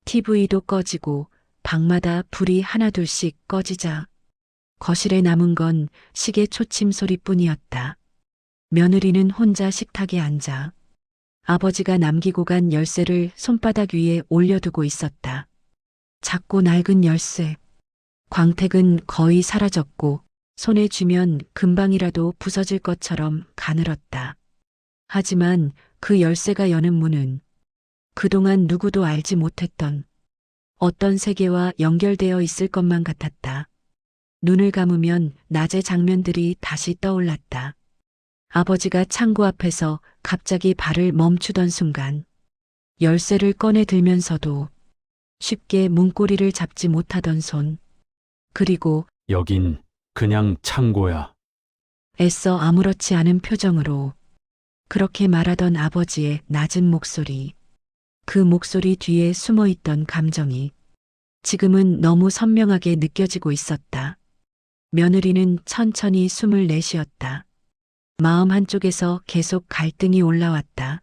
TV도 꺼지고 방마다 불이 하나둘씩 꺼지자 거실에 남은 건 시계 초침 소리뿐이었다. 며느리는 혼자 식탁에 앉아 아버지가 남기고 간 열쇠를 손바닥 위에 올려두고 있었다. 작고 낡은 열쇠. 광택은 거의 사라졌고 손에 쥐면 금방이라도 부서질 것처럼 가늘었다. 하지만 그 열쇠가 여는 문은 그동안 누구도 알지 못했던 어떤 세계와 연결되어 있을 것만 같았다. 눈을 감으면 낮의 장면들이 다시 떠올랐다. 아버지가 창고 앞에서 갑자기 발을 멈추던 순간 열쇠를 꺼내 들면서도 쉽게 문고리를 잡지 못하던 손. 그리고 여긴 그냥 창고야. 애써 아무렇지 않은 표정으로 그렇게 말하던 아버지의 낮은 목소리. 그 목소리 뒤에 숨어 있던 감정이 지금은 너무 선명하게 느껴지고 있었다. 며느리는 천천히 숨을 내쉬었다. 마음 한쪽에서 계속 갈등이 올라왔다.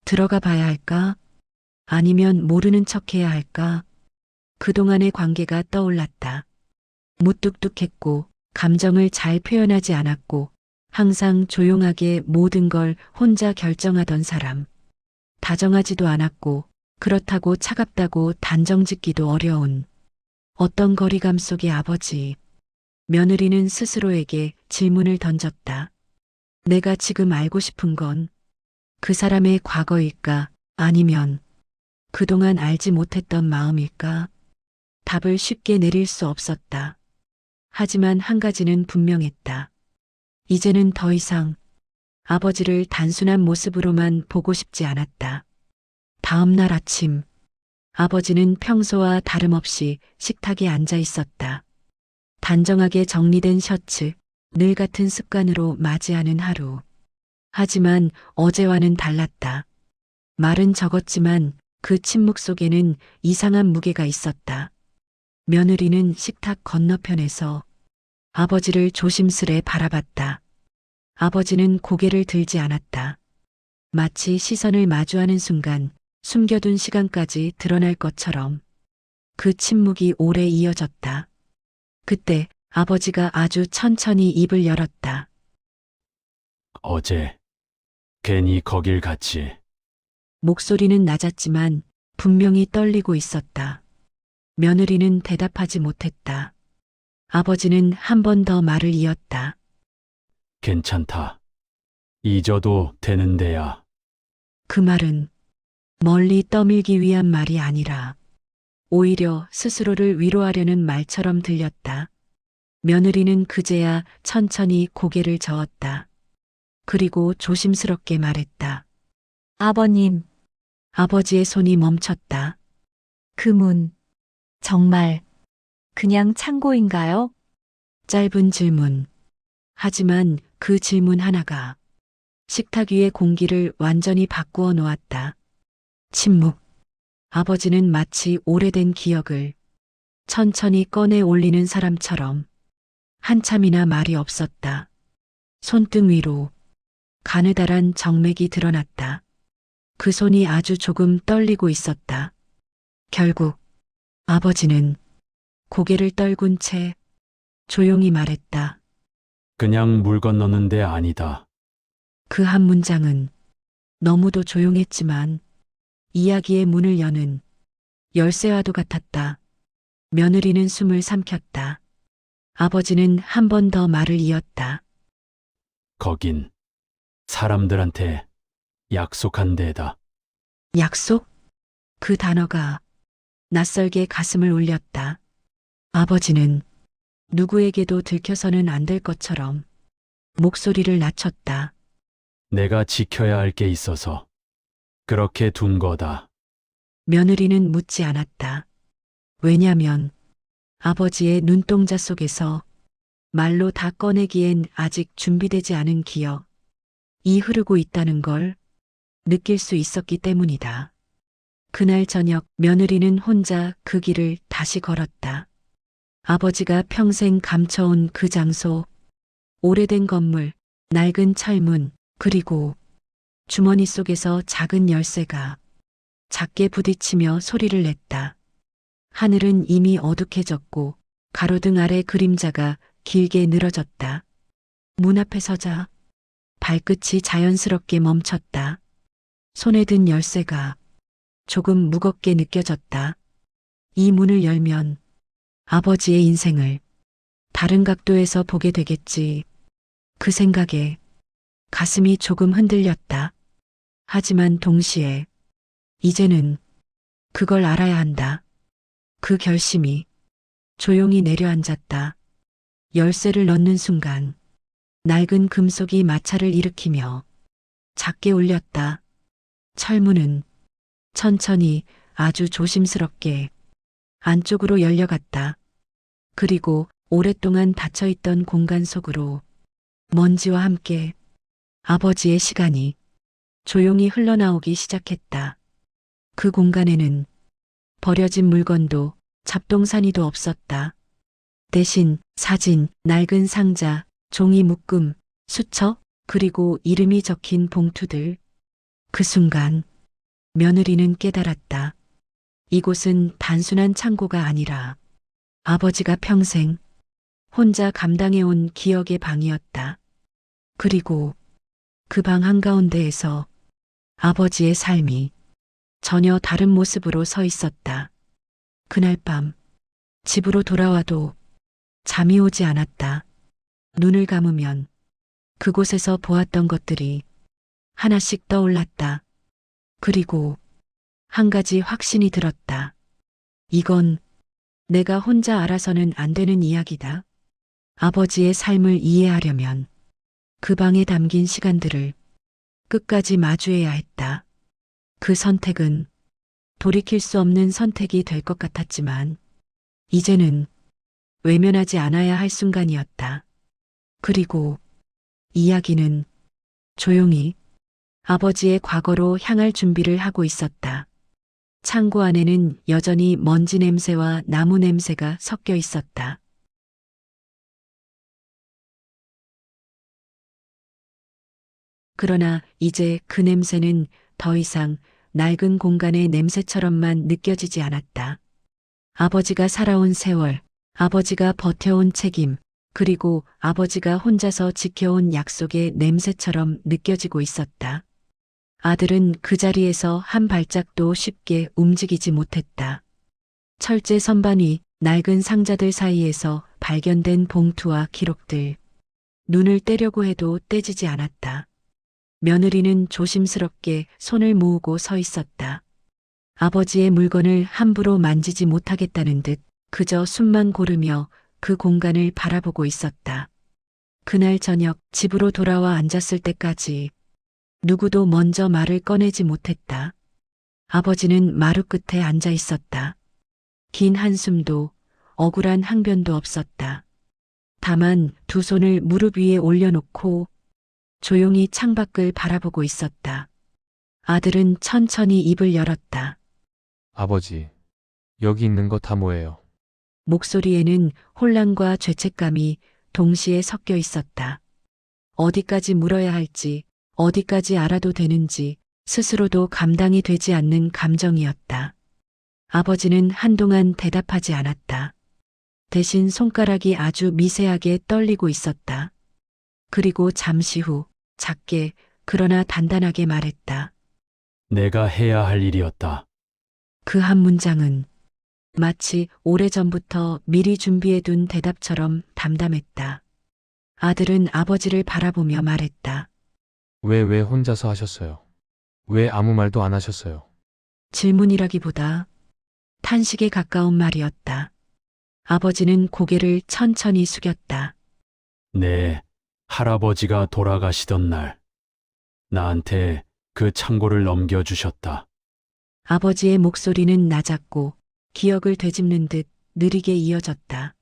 들어가 봐야 할까? 아니면 모르는 척 해야 할까? 그동안의 관계가 떠올랐다. 무뚝뚝했고 감정을 잘 표현하지 않았고 항상 조용하게 모든 걸 혼자 결정하던 사람. 다정하지도 않았고 그렇다고 차갑다고 단정 짓기도 어려운 어떤 거리감 속의 아버지. 며느리는 스스로에게 질문을 던졌다. 내가 지금 알고 싶은 건 그 사람의 과거일까? 아니면 그동안 알지 못했던 마음일까? 답을 쉽게 내릴 수 없었다. 하지만 한 가지는 분명했다. 이제는 더 이상 아버지를 단순한 모습으로만 보고 싶지 않았다. 다음 날 아침, 아버지는 평소와 다름없이 식탁에 앉아 있었다. 단정하게 정리된 셔츠, 늘 같은 습관으로 맞이하는 하루. 하지만 어제와는 달랐다. 말은 적었지만 그 침묵 속에는 이상한 무게가 있었다. 며느리는 식탁 건너편에서 아버지를 조심스레 바라봤다. 아버지는 고개를 들지 않았다. 마치 시선을 마주하는 순간 숨겨둔 시간까지 드러날 것처럼 그 침묵이 오래 이어졌다. 그때 아버지가 아주 천천히 입을 열었다. 어제 괜히 거길 갔지. 목소리는 낮았지만 분명히 떨리고 있었다. 며느리는 대답하지 못했다. 아버지는 한 번 더 말을 이었다. 괜찮다. 잊어도 되는데야. 그 말은 멀리 떠밀기 위한 말이 아니라 오히려 스스로를 위로하려는 말처럼 들렸다. 며느리는 그제야 천천히 고개를 저었다. 그리고 조심스럽게 말했다. 아버님, 아버지의 손이 멈췄다. 그 문, 정말 그냥 창고인가요? 짧은 질문. 하지만 그 질문 하나가 식탁 위의 공기를 완전히 바꾸어 놓았다. 침묵. 아버지는 마치 오래된 기억을 천천히 꺼내 올리는 사람처럼 한참이나 말이 없었다. 손등 위로 가느다란 정맥이 드러났다. 그 손이 아주 조금 떨리고 있었다. 결국 아버지는 고개를 떨군 채 조용히 말했다. 그냥 물 건너는 데 아니다. 그 한 문장은 너무도 조용했지만 이야기의 문을 여는 열쇠와도 같았다. 며느리는 숨을 삼켰다. 아버지는 한 번 더 말을 이었다. 거긴 사람들한테 약속한 데다. 약속? 그 단어가 낯설게 가슴을 울렸다. 아버지는 누구에게도 들켜서는 안 될 것처럼 목소리를 낮췄다. 내가 지켜야 할 게 있어서 그렇게 둔 거다. 며느리는 묻지 않았다. 왜냐면 아버지의 눈동자 속에서 말로 다 꺼내기엔 아직 준비되지 않은 기억이 흐르고 있다는 걸 느낄 수 있었기 때문이다. 그날 저녁 며느리는 혼자 그 길을 다시 걸었다. 아버지가 평생 감춰온 그 장소, 오래된 건물, 낡은 철문, 그리고 주머니 속에서 작은 열쇠가 작게 부딪히며 소리를 냈다. 하늘은 이미 어둑해졌고 가로등 아래 그림자가 길게 늘어졌다. 문 앞에 서자 발끝이 자연스럽게 멈췄다. 손에 든 열쇠가 조금 무겁게 느껴졌다. 이 문을 열면 아버지의 인생을 다른 각도에서 보게 되겠지. 그 생각에 가슴이 조금 흔들렸다. 하지만 동시에 이제는 그걸 알아야 한다. 그 결심이 조용히 내려앉았다. 열쇠를 넣는 순간 낡은 금속이 마찰을 일으키며 작게 울렸다. 철문은 천천히 아주 조심스럽게 안쪽으로 열려갔다. 그리고 오랫동안 닫혀있던 공간 속으로 먼지와 함께 아버지의 시간이 조용히 흘러나오기 시작했다. 그 공간에는 버려진 물건도 잡동사니도 없었다. 대신 사진, 낡은 상자, 종이 묶음, 수첩, 그리고 이름이 적힌 봉투들. 그 순간 며느리는 깨달았다. 이곳은 단순한 창고가 아니라 아버지가 평생 혼자 감당해온 기억의 방이었다. 그리고 그 방 한가운데에서 아버지의 삶이 전혀 다른 모습으로 서 있었다. 그날 밤 집으로 돌아와도 잠이 오지 않았다. 눈을 감으면 그곳에서 보았던 것들이 하나씩 떠올랐다. 그리고 한 가지 확신이 들었다. 이건 내가 혼자 알아서는 안 되는 이야기다. 아버지의 삶을 이해하려면 그 방에 담긴 시간들을 끝까지 마주해야 했다. 그 선택은 돌이킬 수 없는 선택이 될 것 같았지만 이제는 외면하지 않아야 할 순간이었다. 그리고 이야기는 조용히 아버지의 과거로 향할 준비를 하고 있었다. 창고 안에는 여전히 먼지 냄새와 나무 냄새가 섞여 있었다. 그러나 이제 그 냄새는 더 이상 낡은 공간의 냄새처럼만 느껴지지 않았다. 아버지가 살아온 세월, 아버지가 버텨온 책임, 그리고 아버지가 혼자서 지켜온 약속의 냄새처럼 느껴지고 있었다. 아들은 그 자리에서 한 발짝도 쉽게 움직이지 못했다. 철제 선반 위 낡은 상자들 사이에서 발견된 봉투와 기록들. 눈을 떼려고 해도 떼지지 않았다. 며느리는 조심스럽게 손을 모으고 서 있었다. 아버지의 물건을 함부로 만지지 못하겠다는 듯 그저 숨만 고르며 그 공간을 바라보고 있었다. 그날 저녁 집으로 돌아와 앉았을 때까지 누구도 먼저 말을 꺼내지 못했다. 아버지는 마루 끝에 앉아 있었다. 긴 한숨도 억울한 항변도 없었다. 다만 두 손을 무릎 위에 올려놓고 조용히 창밖을 바라보고 있었다. 아들은 천천히 입을 열었다. 아버지, 여기 있는 거 다 뭐예요? 목소리에는 혼란과 죄책감이 동시에 섞여 있었다. 어디까지 물어야 할지, 어디까지 알아도 되는지 스스로도 감당이 되지 않는 감정이었다. 아버지는 한동안 대답하지 않았다. 대신 손가락이 아주 미세하게 떨리고 있었다. 그리고 잠시 후 작게 그러나 단단하게 말했다. 내가 해야 할 일이었다. 그 한 문장은 마치 오래전부터 미리 준비해둔 대답처럼 담담했다. 아들은 아버지를 바라보며 말했다. 왜 혼자서 하셨어요? 왜 아무 말도 안 하셨어요? 질문이라기보다 탄식에 가까운 말이었다. 아버지는 고개를 천천히 숙였다. 내 할아버지가 돌아가시던 날, 나한테 그 창고를 넘겨주셨다. 아버지의 목소리는 낮았고 기억을 되짚는 듯 느리게 이어졌다.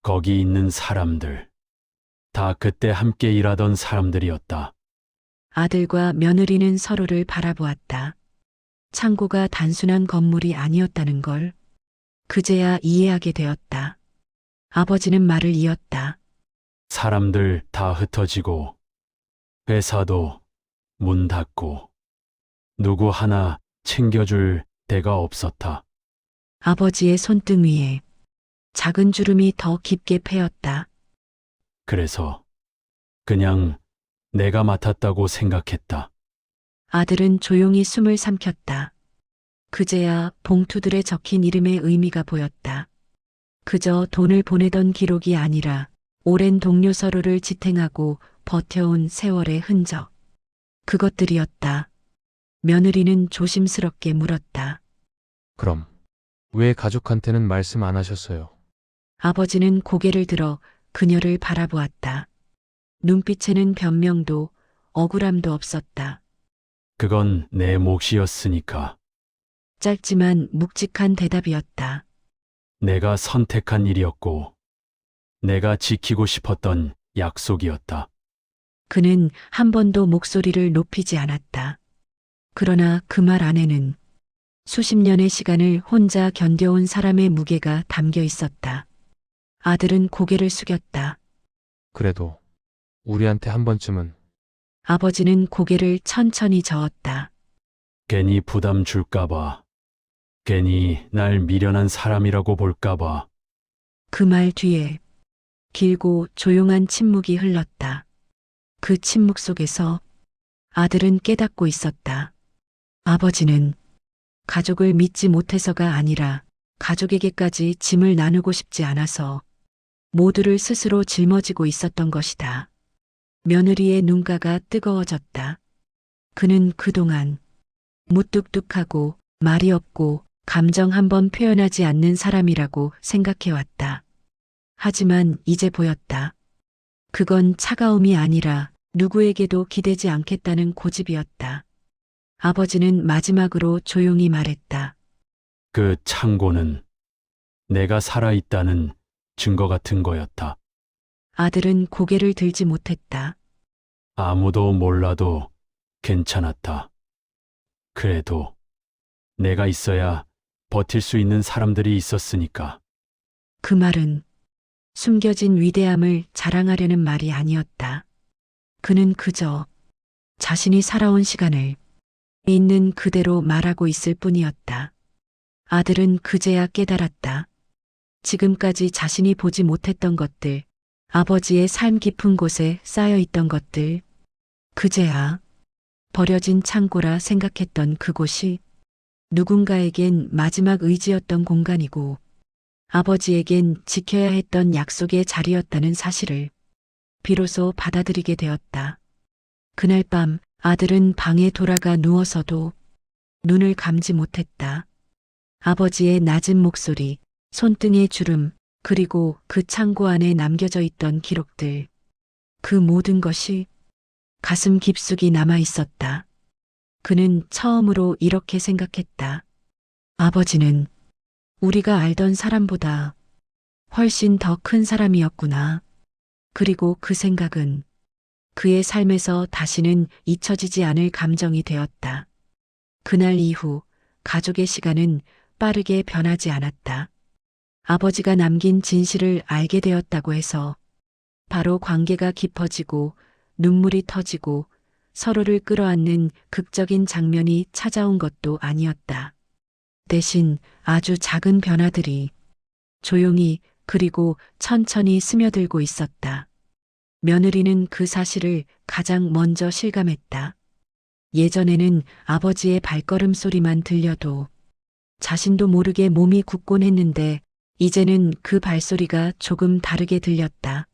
거기 있는 사람들, 다 그때 함께 일하던 사람들이었다. 아들과 며느리는 서로를 바라보았다. 창고가 단순한 건물이 아니었다는 걸 그제야 이해하게 되었다. 아버지는 말을 이었다. 사람들 다 흩어지고, 회사도 문 닫고, 누구 하나 챙겨줄 데가 없었다. 아버지의 손등 위에 작은 주름이 더 깊게 패였다. 그래서 그냥 내가 맡았다고 생각했다. 아들은 조용히 숨을 삼켰다. 그제야 봉투들에 적힌 이름의 의미가 보였다. 그저 돈을 보내던 기록이 아니라 오랜 동료 서로를 지탱하고 버텨온 세월의 흔적. 그것들이었다. 며느리는 조심스럽게 물었다. 그럼 왜 가족한테는 말씀 안 하셨어요? 아버지는 고개를 들어 그녀를 바라보았다. 눈빛에는 변명도 억울함도 없었다. 그건 내 몫이었으니까. 짧지만 묵직한 대답이었다. 내가 선택한 일이었고, 내가 지키고 싶었던 약속이었다. 그는 한 번도 목소리를 높이지 않았다. 그러나 그 말 안에는 수십 년의 시간을 혼자 견뎌온 사람의 무게가 담겨 있었다. 아들은 고개를 숙였다. 그래도 우리한테 한 번쯤은 아버지는 고개를 천천히 저었다. 괜히 부담 줄까봐, 괜히 날 미련한 사람이라고 볼까봐. 그 말 뒤에 길고 조용한 침묵이 흘렀다. 그 침묵 속에서 아들은 깨닫고 있었다. 아버지는 가족을 믿지 못해서가 아니라 가족에게까지 짐을 나누고 싶지 않아서 모두를 스스로 짊어지고 있었던 것이다. 며느리의 눈가가 뜨거워졌다. 그는 그동안 무뚝뚝하고 말이 없고 감정 한번 표현하지 않는 사람이라고 생각해왔다. 하지만 이제 보였다. 그건 차가움이 아니라 누구에게도 기대지 않겠다는 고집이었다. 아버지는 마지막으로 조용히 말했다. 그 창고는 내가 살아있다는 증거 같은 거였다. 아들은 고개를 들지 못했다. 아무도 몰라도 괜찮았다. 그래도 내가 있어야 버틸 수 있는 사람들이 있었으니까. 그 말은 숨겨진 위대함을 자랑하려는 말이 아니었다. 그는 그저 자신이 살아온 시간을 있는 그대로 말하고 있을 뿐이었다. 아들은 그제야 깨달았다. 지금까지 자신이 보지 못했던 것들, 아버지의 삶 깊은 곳에 쌓여 있던 것들, 그제야 버려진 창고라 생각했던 그곳이 누군가에겐 마지막 의지였던 공간이고 아버지에겐 지켜야 했던 약속의 자리였다는 사실을 비로소 받아들이게 되었다. 그날 밤 아들은 방에 돌아가 누워서도 눈을 감지 못했다. 아버지의 낮은 목소리, 손등의 주름, 그리고 그 창고 안에 남겨져 있던 기록들. 그 모든 것이 가슴 깊숙이 남아 있었다. 그는 처음으로 이렇게 생각했다. 아버지는 우리가 알던 사람보다 훨씬 더 큰 사람이었구나. 그리고 그 생각은 그의 삶에서 다시는 잊혀지지 않을 감정이 되었다. 그날 이후 가족의 시간은 빠르게 변하지 않았다. 아버지가 남긴 진실을 알게 되었다고 해서 바로 관계가 깊어지고 눈물이 터지고 서로를 끌어안는 극적인 장면이 찾아온 것도 아니었다. 대신 아주 작은 변화들이 조용히 그리고 천천히 스며들고 있었다. 며느리는 그 사실을 가장 먼저 실감했다. 예전에는 아버지의 발걸음 소리만 들려도 자신도 모르게 몸이 굳곤 했는데 이제는 그 발소리가 조금 다르게 들렸다.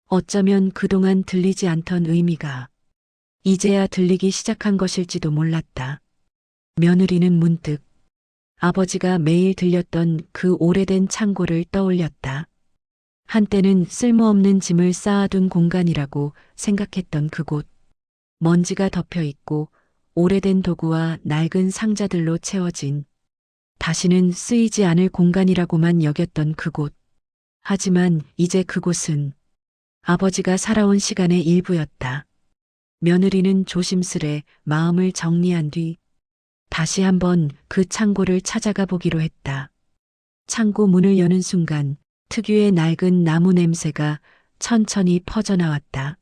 어쩌면 그동안 들리지 않던 의미가 이제야 들리기 시작한 것일지도 몰랐다. 며느리는 문득 아버지가 매일 들렸던 그 오래된 창고를 떠올렸다. 한때는 쓸모없는 짐을 쌓아둔 공간이라고 생각했던 그곳. 먼지가 덮여 있고 오래된 도구와 낡은 상자들로 채워진 다시는 쓰이지 않을 공간이라고만 여겼던 그곳. 하지만 이제 그곳은 아버지가 살아온 시간의 일부였다. 며느리는 조심스레 마음을 정리한 뒤 다시 한번 그 창고를 찾아가 보기로 했다. 창고 문을 여는 순간 특유의 낡은 나무 냄새가 천천히 퍼져나왔다.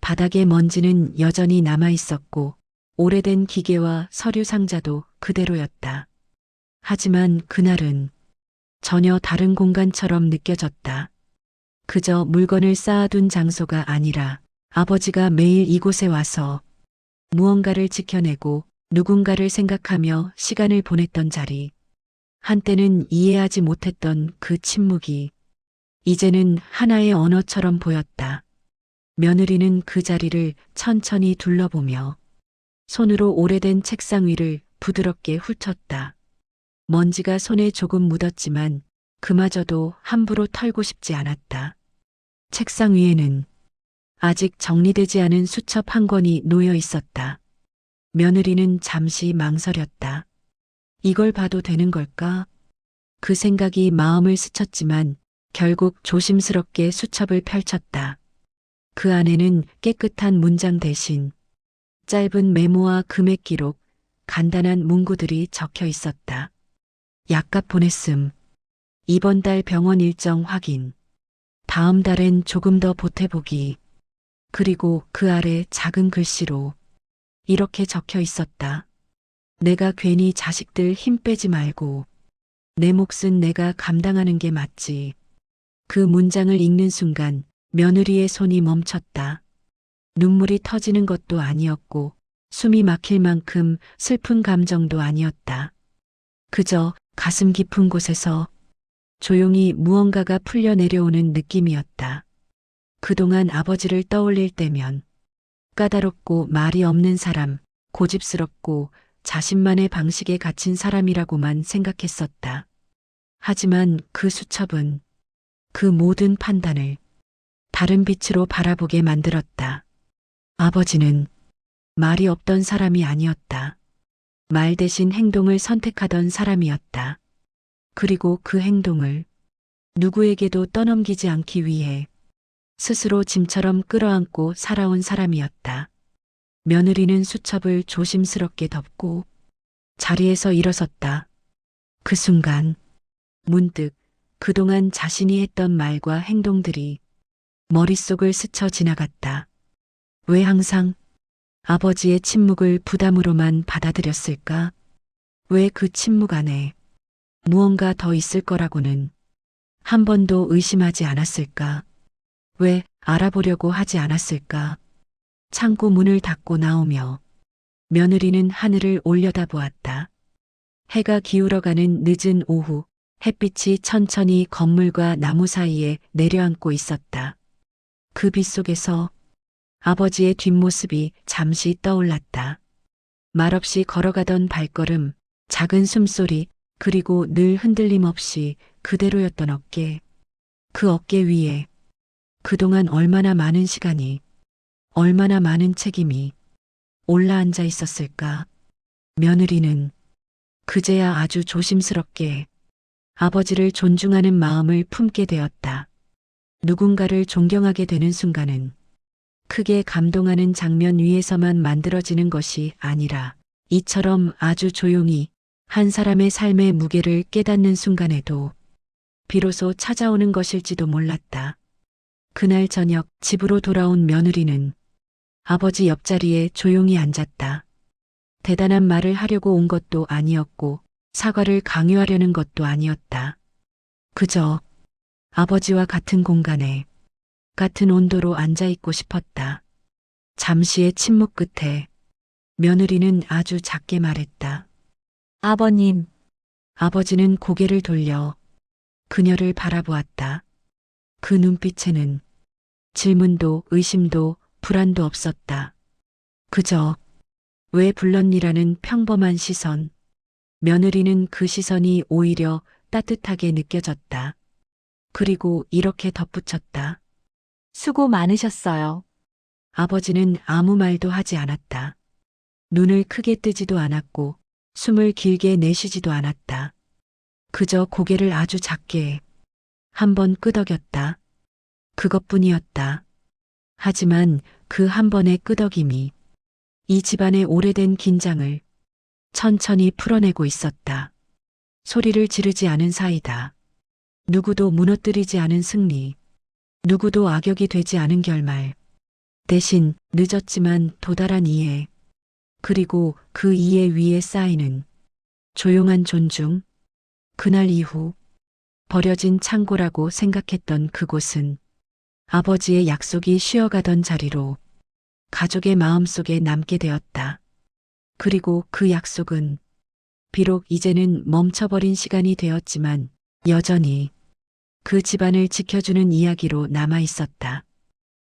바닥에 먼지는 여전히 남아 있었고 오래된 기계와 서류 상자도 그대로였다. 하지만 그날은 전혀 다른 공간처럼 느껴졌다. 그저 물건을 쌓아둔 장소가 아니라 아버지가 매일 이곳에 와서 무언가를 지켜내고 누군가를 생각하며 시간을 보냈던 자리. 한때는 이해하지 못했던 그 침묵이 이제는 하나의 언어처럼 보였다. 며느리는 그 자리를 천천히 둘러보며 손으로 오래된 책상 위를 부드럽게 훑었다. 먼지가 손에 조금 묻었지만 그마저도 함부로 털고 싶지 않았다. 책상 위에는 아직 정리되지 않은 수첩 한 권이 놓여 있었다. 며느리는 잠시 망설였다. 이걸 봐도 되는 걸까? 그 생각이 마음을 스쳤지만 결국 조심스럽게 수첩을 펼쳤다. 그 안에는 깨끗한 문장 대신 짧은 메모와 금액 기록, 간단한 문구들이 적혀 있었다. 약값 보냈음. 이번 달 병원 일정 확인. 다음 달엔 조금 더 보태보기. 그리고 그 아래 작은 글씨로 이렇게 적혀 있었다. 내가 괜히 자식들 힘 빼지 말고 내 몫은 내가 감당하는 게 맞지. 그 문장을 읽는 순간 며느리의 손이 멈췄다. 눈물이 터지는 것도 아니었고 숨이 막힐 만큼 슬픈 감정도 아니었다. 그저 가슴 깊은 곳에서 조용히 무언가가 풀려 내려오는 느낌이었다. 그동안 아버지를 떠올릴 때면 까다롭고 말이 없는 사람, 고집스럽고 자신만의 방식에 갇힌 사람이라고만 생각했었다. 하지만 그 수첩은 그 모든 판단을 다른 빛으로 바라보게 만들었다. 아버지는 말이 없던 사람이 아니었다. 말 대신 행동을 선택하던 사람이었다. 그리고 그 행동을 누구에게도 떠넘기지 않기 위해 스스로 짐처럼 끌어안고 살아온 사람이었다. 며느리는 수첩을 조심스럽게 덮고 자리에서 일어섰다. 그 순간 문득 그동안 자신이 했던 말과 행동들이 머릿속을 스쳐 지나갔다. 왜 항상 아버지의 침묵을 부담으로만 받아들였을까? 왜 그 침묵 안에 무언가 더 있을 거라고는 한 번도 의심하지 않았을까? 왜 알아보려고 하지 않았을까? 창고 문을 닫고 나오며 며느리는 하늘을 올려다보았다. 해가 기울어가는 늦은 오후, 햇빛이 천천히 건물과 나무 사이에 내려앉고 있었다. 그 빛 속에서 아버지의 뒷모습이 잠시 떠올랐다. 말없이 걸어가던 발걸음, 작은 숨소리, 그리고 늘 흔들림 없이 그대로였던 어깨. 그 어깨 위에 그동안 얼마나 많은 시간이, 얼마나 많은 책임이 올라앉아 있었을까. 며느리는 그제야 아주 조심스럽게 아버지를 존중하는 마음을 품게 되었다. 누군가를 존경하게 되는 순간은 크게 감동하는 장면 위에서만 만들어지는 것이 아니라 이처럼 아주 조용히 한 사람의 삶의 무게를 깨닫는 순간에도 비로소 찾아오는 것일지도 몰랐다. 그날 저녁 집으로 돌아온 며느리는 아버지 옆자리에 조용히 앉았다. 대단한 말을 하려고 온 것도 아니었고 사과를 강요하려는 것도 아니었다. 그저 아버지와 같은 공간에 같은 온도로 앉아있고 싶었다. 잠시의 침묵 끝에 며느리는 아주 작게 말했다. 아버님, 아버지는 고개를 돌려 그녀를 바라보았다. 그 눈빛에는 질문도 의심도 불안도 없었다. 그저 왜 불렀니라는 평범한 시선. 며느리는 그 시선이 오히려 따뜻하게 느껴졌다. 그리고 이렇게 덧붙였다. 수고 많으셨어요. 아버지는 아무 말도 하지 않았다. 눈을 크게 뜨지도 않았고 숨을 길게 내쉬지도 않았다. 그저 고개를 아주 작게 한번 끄덕였다. 그것뿐이었다. 하지만 그 한 번의 끄덕임이 이 집안의 오래된 긴장을 천천히 풀어내고 있었다. 소리를 지르지 않은 사이다. 누구도 무너뜨리지 않은 승리. 누구도 악역이 되지 않은 결말. 대신 늦었지만 도달한 이해. 그리고 그 이해 위에 쌓이는 조용한 존중. 그날 이후 버려진 창고라고 생각했던 그곳은 아버지의 약속이 쉬어가던 자리로 가족의 마음속에 남게 되었다. 그리고 그 약속은 비록 이제는 멈춰버린 시간이 되었지만 여전히 그 집안을 지켜주는 이야기로 남아 있었다.